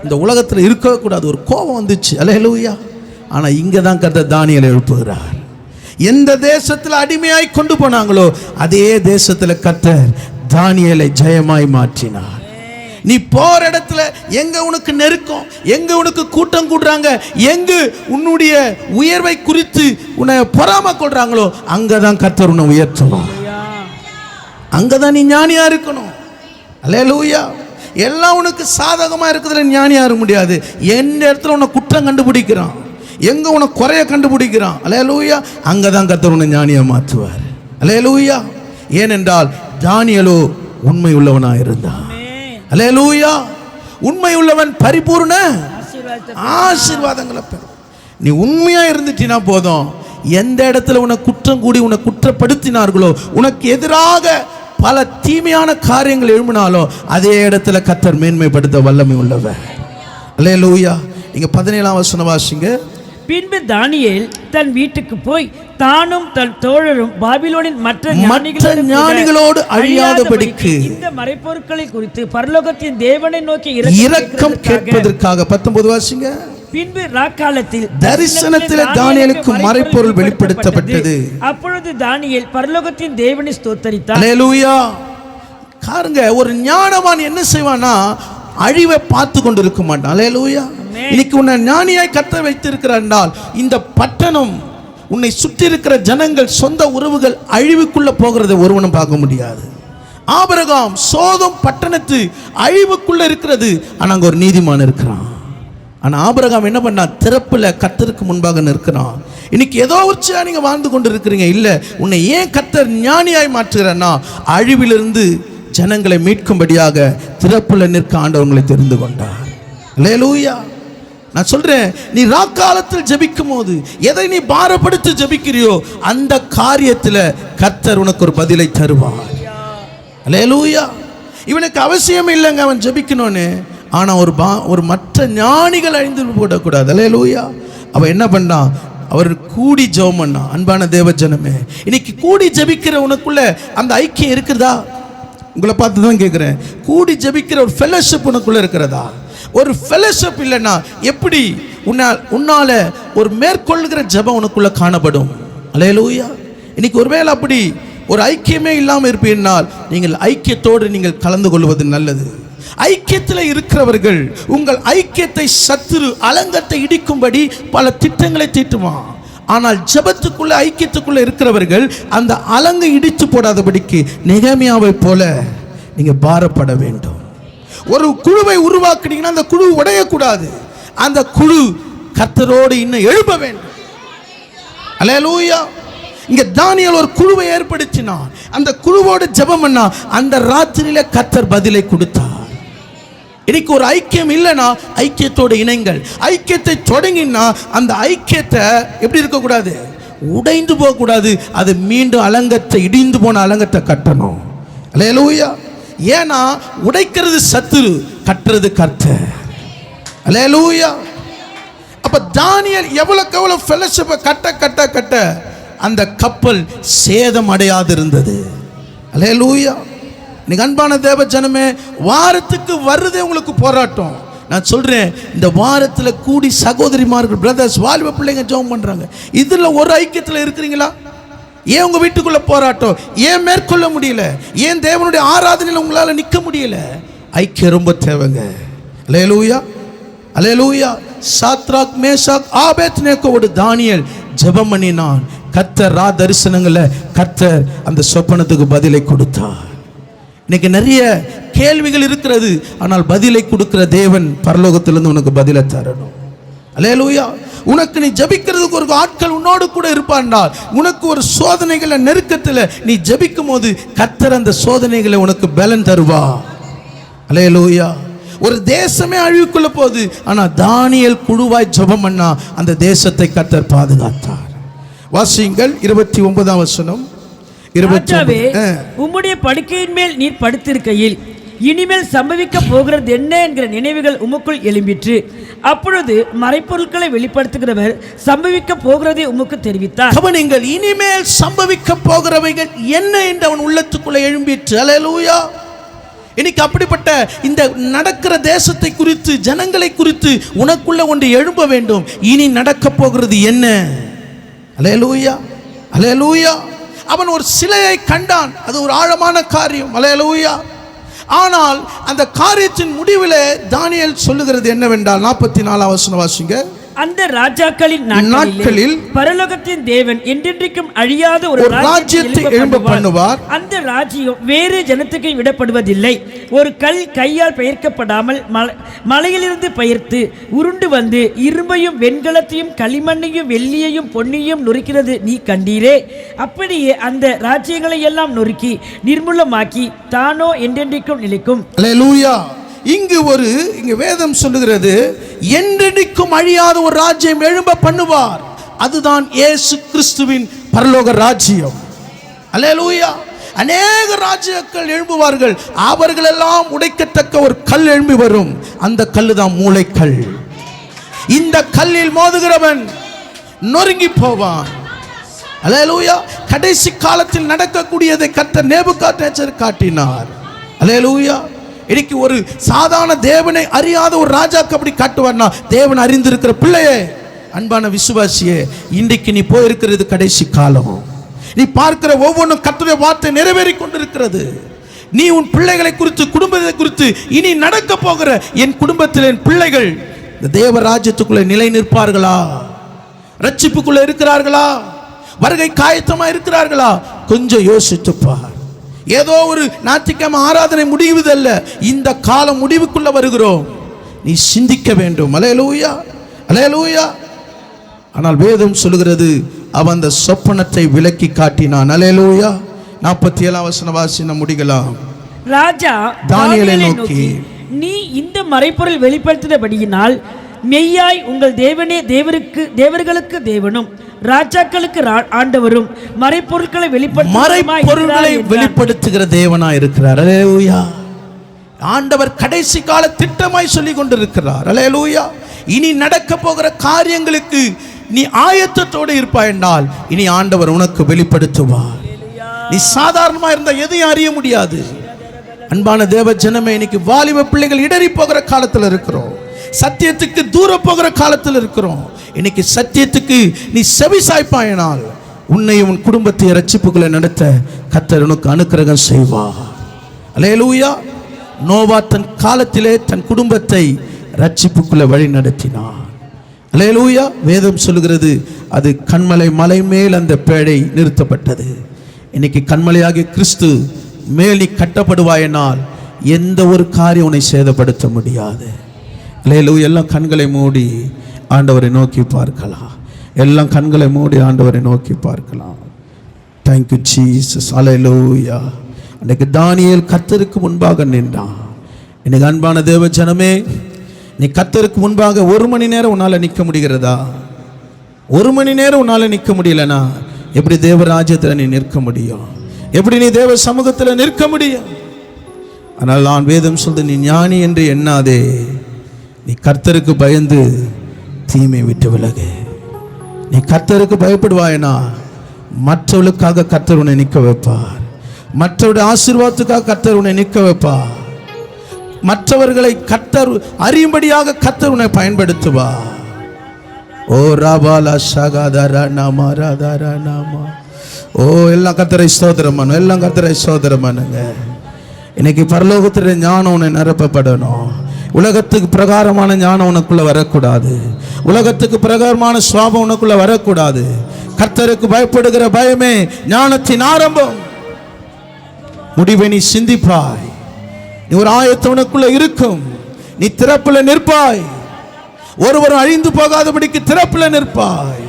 இந்த உலகத்தில் இருக்கவே கூடாது. ஒரு கோபம் வந்துச்சு. அல்லேலூயா. ஆனா இங்க தான் கர்த்தர் தானியேலை எழுப்புகிறார். எந்த தேசத்தில் அடிமையாய் கொண்டு போனாங்களோ அதே தேசத்தில் கர்த்தர் தானியேலை ஜெயமாய் மாற்றினார். நீ போற இடத்துல எங்க உனக்கு நெருக்கம், எங்க உனக்கு கூட்டம் கூடுறாங்க, எங்க உன்னுடைய உயர்வை குறித்து உன்னை பொறாம கொள்றாங்களோ அங்கதான் கர்த்தர் உன்னை உயர்த்தணும். அங்கதான் நீ ஞானியா இருக்கணும். அல்லேலூயா. எல்லாம் உனக்கு சாதகமா இருக்குதுல ஞானியா இருக்க முடியாது. எந்த இடத்துல உன்னை குற்றம் கண்டுபிடிக்கிறான், எங்க உனக்கு குறைய கண்டுபிடிக்கிறான், அல்லேலூயா, அங்கதான் கர்த்தர் உன்னை ஞானியா மாற்றுவார். அல்லேலூயா. ஏனென்றால் தானியேலோ உண்மை உள்ளவனா இருந்தான். அல்லேலூயா. உண்மை உள்ளவன் பரிபூர்ண ஆசீர்வாதங்களை பெறும். நீ உண்மையா இருந்துட்டினா போதும். எந்த இடத்துல உன்னை குற்றம் கூடி உன்னை குற்றப்படுத்தினார்களோ, உனக்கு எதிராக பல தீமையான காரியங்கள் எழும்பினாலும் அதே இடத்துல கர்த்தர் மேன்மைப்படுத்த வல்லமை உள்ளவர். அல்லேலூயா. நீங்க 17ஆம் வசனம் வாசிங்க. பின்பு தானியேல் தன் வீட்டுக்கு போய் தானும் தன் தோழரும் பாபிலோனின் மற்ற ஞானிகளோடு அழியாதபடிக்கு இந்த மறைப்பொருட்களை குறித்து பரலோகத்தின் தேவனை நோக்கி இரக்கம் கேட்பதற்காக 19 வாசிங்க. பின்பு ராக்காலத்தில் தரிசனத்தில் தானியேலுக்கு மறைப்பொருள் வெளிப்படுத்தப்பட்டது. அப்பொழுது தானியேல் பரலோகத்தின் தேவனை ஸ்தோத்தரித்தார். அல்லேலூயா. காருங்க, ஒரு ஞானவான் என்ன செய்வானா, அழிவை பார்த்து கொண்டு இருக்க மாட்டான். அல்லேலூயா. இன்னைக்கு உன்னை ஞானியாய் கர்த்தர் வைத்திருக்கிறார் என்றால் இந்த பட்டணம், உன்னை சுற்றி இருக்கிற ஜனங்கள், சொந்த உறவுகள் அழிவுக்குள்ள போகிறதை ஒருவனும் பார்க்க முடியாது. ஆபிரகாம் சோதோம் பட்டணத்து அழிவுக்குள்ள இருக்கிறது, ஆனா அங்க ஒரு நீதிமான் இருக்கிறான். ஆனா ஆபிரகாம் என்ன பண்ணா, திறப்புல கர்த்தருக்கு முன்பாக நிற்கிறான். இன்னைக்கு ஏதோ உச்சா நீங்க வாழ்ந்து கொண்டு இருக்கிறீங்க. இல்ல, உன்னை ஏன் கர்த்தர் ஞானியாய் மாற்றுகிறார்னா, அழிவிலிருந்து ஜனங்களை மீட்கும்படியாக திறப்புல நிற்க ஆண்டவர்களை தெரிந்து கொண்டார். அல்லேலூயா. நான் சொல்றேன், நீ ராக்காலத்தில் ஜெபிக்கும் போது எதை நீ பாரப்படுத்தி ஜெபிக்கிறியோ அந்த காரியத்துல கர்த்தர் உனக்கு ஒரு பதிலை தருவார். அல்லேலூயா. இவனுக்கு அவசியம் இல்லைங்க அவன் ஜெபிக்கணும்னு, ஆனா ஒரு மற்ற ஞானிகள் அழிந்து போடக்கூடாது. அல்லேலூயா. அவன் என்ன பண்ணான், அவர் கூடி ஜெபம் பண்ணான். அன்பான தேவ ஜனமே, இன்னைக்கு கூடி ஜெபிக்கிற உனக்குள்ள அந்த ஐக்கியம் இருக்குதா? உங்களை பார்த்து தான் கேட்குறேன். கூடி ஜெபிக்கிற ஒரு ஃபெலோஷிப் உனக்குள்ள இருக்கிறதா? ஒரு ஃபெலோஷிப் இல்லைன்னா எப்படி உன்னால ஒரு மேற்கொள்கிற ஜெபம் உனக்குள்ள காணப்படும்? அல்லேலூயா. இன்னைக்கு ஒருவேளை அப்படி ஒரு ஐக்கியமே இல்லாமல் இருப்பீர்கள், நீங்கள் ஐக்கியத்தோடு நீங்கள் கலந்து கொள்வது நல்லது. ஐக்கியத்தில் இருக்கிறவர்கள் உங்கள் ஐக்கியத்தை சத்துரு அலங்கத்தை இடிக்கும்படி பல திட்டங்களை தீட்டுவான். ஆனால் ஜெபத்துக்குள்ள ஐக்கியத்துக்குள்ள இருக்கிறவர்கள் அந்த அலங்கை இடித்து போடாதபடிக்கு நெகேமியாவை போல நீங்க பாரப்பட வேண்டும். ஒரு குழுவை உருவாக்குனீங்கன்னா அந்த குழு உடையக்கூடாது. அந்த குழு கர்த்தரோடு இன்னும் எழுப்ப வேண்டும். அல்லேலூயா. இங்க தானியேல் ஒரு குழுவை ஏற்படுத்தினான். அந்த குழுவோடு ஜெபம் பண்ணா அந்த ராத்திரியில கர்த்தர் பதிலை கொடுத்தார். இன்னைக்கு ஒரு ஐக்கியம் இல்லைன்னா ஐக்கியத்தோடு இணைங்கள். ஐக்கியத்தை தொடங்கினா அந்த ஐக்கியத்தை எப்படி இருக்கக்கூடாது, உடைந்து போகக்கூடாது. அது மீண்டும் அலங்கத்தை, இடிந்து போன அலங்கத்தை கட்டணும். அல்லேலூயா. ஏன்னா உடைக்கிறது சத்துரு, கட்டுறது கர்த்தர். அல்லேலூயா. அப்ப தானியேல் எவ்வளவுக்கு எவ்வளவு ஃபெலோஷிப்பை கட்ட கட்ட கட்ட அந்த கப்பல் சேதம் அடையாது இருந்தது. அல்லேலூயா. நீங்க அன்பான தேவ ஜனமே, வாரத்துக்கு வருதே உங்களுக்கு போராட்டம். நான் சொல்றேன், இந்த வாரத்தில் கூடி சகோதரிமார்கள், பிரதர்ஸ், வாலிப பிள்ளைங்க ஜெபம் பண்றாங்க. இதுல ஒரு ஐக்கியத்தில் இருக்கிறீங்களா? ஏன் உங்க வீட்டுக்குள்ள போராட்டம்? ஏன் மேற்கொள்ள முடியல? ஏன் தேவனுடைய ஆராதனையில் உங்களால நிற்க முடியல? ஐக்கியம் ரொம்ப தேவைங்க. அல்லேலூயா. அல்லேலூயா. சாத்ராக், மேஷாக், ஆபேத்நேகோவோடு தானியேல் ஜெபம் பண்ணினான். கர்த்தர் தரிசனங்களை கர்த்தர் அந்த சொப்பனத்துக்கு பதிலை கொடுத்தார். இன்னைக்கு நிறைய கேள்விகள் இருக்கிறது, ஆனால் பதிலை கொடுக்கிற தேவன் பரலோகத்திலிருந்து உனக்கு பதிலை தரணும். அல்லேலூயா. உனக்கு நீ ஜபிக்கிறதுக்கு ஒரு ஆட்கள் உன்னோடு கூட இருப்பான்னால், உனக்கு ஒரு சோதனைகளை நெருக்கத்தில் நீ ஜபிக்கும் போது கர்த்தர் அந்த சோதனைகளை உனக்கு பலன் தருவா. அல்லேலூயா. ஒரு தேசமே அழிவுக்குள்ள போகுது, ஆனா தானியேல் குழுவாய் ஜெபம் பண்ணா அந்த தேசத்தை கர்த்தர் பாதுகாத்தார். வாசியுங்கள் 29ஆம் வசனம். ராஜாவே, உம்முடைய படுக்கையின் மேல் நீர் படுத்திருக்கையில் இனிமேல் சம்பவிக்க போகிறது என்ன என்கிற நினைவுகள் உமக்குள் எழும்பிற்று. அப்பொழுது மறைப்பொருட்களை வெளிப்படுத்துகிறவர் சம்பவிக்க போகிறதை உமக்கு தெரிவித்தார். கவனிங்கள், இனிமேல் சம்பவிக்க போகிறவைகள் என்ன என்று அவன் உள்ளத்துக்குள்ள எழும்பிற்று. அல்லேலூயா. இன்னைக்கு அப்படிப்பட்ட இந்த நடக்கிற தேசத்தை குறித்து, ஜனங்களை குறித்து உனக்குள்ள ஒன்று எழும்ப வேண்டும். இனி நடக்க போகிறது என்ன? அல்லேலூயா, அல்லேலூயா. அவன் ஒரு சிலையை கண்டான், அது ஒரு ஆழமான காரியம். அல்லேலூயா. ஆனால் அந்த காரியத்தின் முடிவிலே தானியேல் சொல்லுகிறது என்னவென்றால் 44ஆம் வசனம் வாசிங்க. அந்த ராஜாக்களின் நாட்களில் பரலோகத்தின் தேவன் என்றென்றைக்கும் அழியாத ஒரு ராஜ்யத்தை எழும்ப பண்ணுவார். அந்த ராஜ்யம் வேறு ஜனத்துக்கு விடப்படுவதில்லை. ஒரு கல் கையால் பெயர்க்கப்படாமல் மலையிலிருந்து பெயர்த்து உருண்டு வந்து இரும்பையும் வெண்கலத்தையும் களிமண்ணையும் வெள்ளியையும் பொன்னியும் நொறுக்கிறது நீ கண்டீரே. அப்படியே அந்த ராஜ்யங்களை எல்லாம் நொறுக்கி நிர்மூலமாக்கி தானோ என்றென்றைக்கும் நிலைக்கும். அல்லேலூயா. இங்கு வேதம் சொல்லுகிறது, என்றென்றைக்கும் அழியாத ஒரு ராஜ்யம் எழும்ப பண்ணுவார். அதுதான் இயேசு கிறிஸ்துவின் பரலோக ராஜ்யம். அல்லேலூயா. அநேக ராஜ்யங்கள் எழும்புவார்கள், அவர்கள் எல்லாம் உடைக்கத்தக்க ஒரு கல் எழும்பி வரும். அந்த கல்லு தான் மூளைக்கல். இந்த கல்லில் மோதுகிறவன் நொறுங்கி போவான். அல்லேலூயா. கடைசி காலத்தில் நடக்கக்கூடியதை கர்த்தர் நேபுகாத்நேச்சர் காட்டினார். அல்லேலூயா. இன்னைக்கு ஒரு சாதாரண தேவனை அறியாத ஒரு ராஜாக்கு அப்படி காட்டுவார்னா, தேவன் அறிந்திருக்கிற பிள்ளையே, அன்பான விசுவாசியே, இன்றைக்கு நீ போயிருக்கிறது கடைசி காலம். நீ பார்க்கிற ஒவ்வொன்றும் கர்த்தருடைய வார்த்தை நிறைவேறி கொண்டிருக்கிறது. நீ உன் பிள்ளைகளை குறித்து, குடும்பத்தை குறித்து, இனி நடக்க போகிற என் குடும்பத்தில் என் பிள்ளைகள் இந்த தேவ ராஜ்யத்துக்குள்ளே நிலை நிற்பார்களா? ரட்சிப்புக்குள்ள இருக்கிறார்களா? வருகை காயத்தமா இருக்கிறார்களா? கொஞ்சம் யோசித்துப்பார். ஏதோ ஒரு ஞாயிற்றுக்கிழமை ஆராதனை முடிவதல்ல, இந்த காலம் முடிவுக்குள்ள வருகிறோம். நீ சிந்திக்க வேண்டும். அல்லேலூயா, அல்லேலூயா. ஆனால் வேதம் சொல்லுகிறது, அவன் அந்த சொப்பனத்தை விலக்கி காட்டினான். அல்லேலூயா. 47ஆம் வசனம் வாசின முடிக்கலாம். ராஜா தானியேலை நோக்கி, நீ இந்த மறைப்பொருள் வெளிப்படுத்தினபடியினால் மெய்யாய் உங்கள் தேவனே தேவர்களுக்கு தேவனும் ராஜாக்களுக்கு ஆண்டவரும் மறைப்பொருட்களை வெளிப்படுத்துகிற தேவனாய் இருக்கிறார். அல்லேலூயா. ஆண்டவர் கடைசி கால திட்டமாய் சொல்லி கொண்டிருக்கிறார். அல்லேலூயா. இனி நடக்க போகிற காரியங்களுக்கு நீ ஆயத்தத்தோடு இருப்பாய் என்றால் இனி ஆண்டவர் உனக்கு வெளிப்படுத்துவார். நீ சாதாரணமா இருந்தா எதையும் அறிய முடியாது. அன்பான தேவ ஜனமே, இன்னைக்கு வாலிப பிள்ளைகள் இடறி போகிற காலத்தில் இருக்கிறோம். சத்தியத்துக்கு தூர போகிற காலத்தில் இருக்கிறோம். இன்னைக்கு சத்தியத்துக்கு நீ செவி சாய்ப்பாயினால் உன்னையும் உன் குடும்பத்தை ரட்சிப்புகளை நடத்த கர்த்தர் உனக்கு அனுக்கிரகம் செய்வார். அல்லேலூயா. நோவா தன் காலத்திலே தன் குடும்பத்தை ரட்சிப்புக்குள்ள வழி நடத்தினார். அல்லேலூயா. வேதம் சொல்லுகிறது, அது கண்மலை மலை மேல் அந்த பேழை நிறுத்தப்பட்டது. இன்னைக்கு கண்மலையாகிய கிறிஸ்து மேல் நீ கட்டப்படுவாயினால் எந்த ஒரு காரியம் உன்னை சேதப்படுத்த முடியாது. அல்லேலூயா. எல்லாம் கண்களை மூடி ஆண்டவரை நோக்கி பார்க்கலாம். எல்லாம் கண்களை மூடி ஆண்டவரை நோக்கி பார்க்கலாம். Thank you Jesus. அல்லேலூயா. அன்றைக்கு தானியேல் கர்த்தருக்கு முன்பாக நின்றான். இன்னைக்கு அன்பான தேவ ஜனமே, நீ கர்த்தருக்கு முன்பாக 1 மணி நேரம் உன்னால் நிற்க முடிகிறதா? 1 மணி நேரம் உன்னால் நிற்க முடியலனா எப்படி தேவராஜ்யத்தில் நீ நிற்க முடியும்? எப்படி நீ தேவ சமூகத்தில் நிற்க முடியும்? ஆனால் நான் வேதம் சொல்றது, நீ ஞானி என்று எண்ணாதே, நீ கர்த்தருக்கு பயந்து தீமை விட்டு விலகு. நீ கர்த்தருக்கு பயப்படுவாயனா மற்றவர்களுக்காக கர்த்தர் உன்னை நிற்க வைப்பார். மற்றவருடைய ஆசீர்வாதத்துக்காக கர்த்தர் உன்னை நிற்க வைப்பார். மற்றவர்களை கர்த்தர் அறியும்படியாக கர்த்தர் உன்னை பயன்படுத்துவார். ஓ ராபாலா சகாதரா நாமா ராதாரா நாமா. ஓ எல்லாம் கர்த்தரை ஸ்தோத்திரம் பண்ணு, எல்லாம் கர்த்தரை ஸ்தோத்திரம் பண்ணுங்க. இன்னைக்கு பரலோகத்திலே ஞானம் உன்னை நிரப்பப்படணும். உலகத்துக்கு பிரகாரமான ஞானம் உனக்குள்ள வரக்கூடாது. உலகத்துக்கு பிரகாரமான சுவாபம் உனக்குள்ள வரக்கூடாது. கர்த்தருக்கு பயப்படுகிற பயமே ஞானத்தின் ஆரம்பம். முடிவை நீ சிந்திப்பாய். நீ ஒரு ஆயத்தவனுக்குள்ள இருக்கும். நீ திறப்புல நிற்பாய். ஒருவரும் அழிந்து போகாதபடிக்கு திறப்புல நிற்பாய்.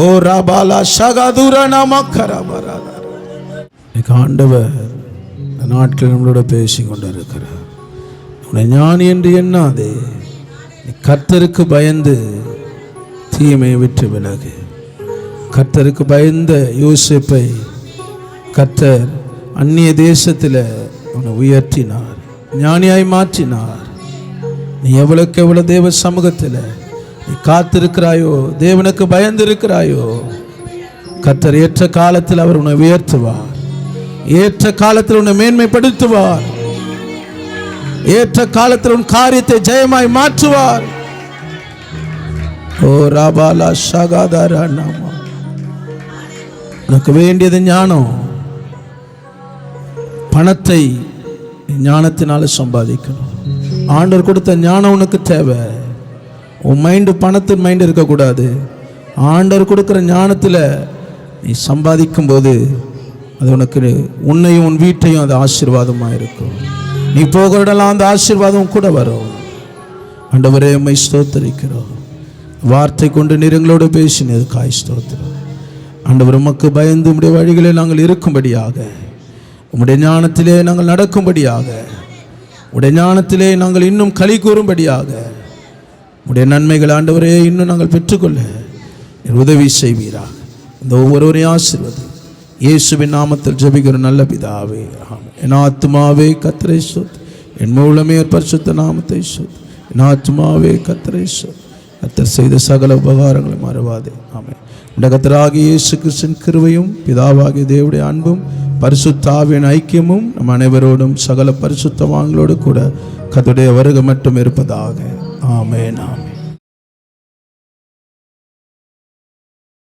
ஓ ராபாலா ஷகாதுரா நாமக்கரபரா. ஆண்டவர் இந்த நாட்கள் நம்மளோட பேசி கொண்டிருக்கிறார். உன்னை ஞானி என்று எண்ணாதே. நீ கர்த்தருக்கு பயந்து தீமையை விட்டு விலகு. கர்த்தருக்கு பயந்த யோசேப்பை கர்த்தர் அந்நிய தேசத்தில் அவனை உயர்த்தினார், ஞானியாய் மாற்றினார். நீ எவ்வளவுக்கு எவ்வளவு தேவ சமூகத்தில் நீ காத்திருக்கிறாயோ, தேவனுக்கு பயந்து இருக்கிறாயோ, கர்த்தர் ஏற்ற காலத்தில் அவர் உன்னை உயர்த்துவார். ஏற்ற காலத்தில் உன்னை மேன்மைப்படுத்துவார். ஏற்ற காலத்தில் உன் காரியத்தை ஜெயமாய் மாற்றுவார். ஓ ராபாலா ஷகாதாரா நாமா. உனக்கு வேண்டியது ஞானம். பணத்தை ஞானத்தினால சம்பாதிக்கணும். ஆண்டவர் கொடுத்த ஞானம் உனக்கு தேவை. உன் மைண்டு பணத்தின் மைண்டு இருக்கக்கூடாது. ஆண்டவர் கொடுக்குற ஞானத்தில் நீ சம்பாதிக்கும் போது அது உனக்கு உன்னையும் உன் வீட்டையும் அது ஆசீர்வாதமாக இருக்கும். நீ போகிற இடம்லாம் அந்த ஆசீர்வாதம் கூட வரும். ஆண்டவரே உம்மை ஸ்தோத்திரிக்கிறோம். வார்த்தை கொண்டு நீரங்களோடு பேசினது காய் ஸ்தோத்திரம். ஆண்டவர் உமக்கு பயந்து உம்முடைய வழிகளில் நாங்கள் இருக்கும்படியாக, உம்முடைய ஞானத்திலே நாங்கள் நடக்கும்படியாக, உடைய ஞானத்திலே நாங்கள் இன்னும் களி கூறும்படியாக, உடைய நன்மைகள் ஆண்டவரே இன்னும் நாங்கள் பெற்றுக்கொள்ள உதவி செய்வீராக. இந்த ஒவ்வொருவரையும் ஆசீர்வதி. இயேசுவின் நாமத்தில் ஜெபிக்கிற நல்ல பிதாவே, ஆமென். என் ஆத்துமாவே கர்த்தரை ஸ்தோத்திரி, என் மூலமே பரிசுத்த நாமத்தை ஸ்தோத்திரி. என் ஆத்துமாவே கர்த்தரை ஸ்தோத்திரி. கர்த்தர் செய்த சகல உபகாரங்களை மறவாதே. ஆமென். இந்த கர்த்தராகிய இயேசு கிறிஸ்துவின் கிருபையும் பிதாவாகிய தேவனுடைய அன்பும் பரிசுத்த ஆவியின் ஐக்கியமும் நம் அனைவரோடும் சகல பரிசுத்தவான்களோடு கூட கர்த்தருடைய வருகை மட்டும் இருப்பதாக. ஆமென், ஆமென்.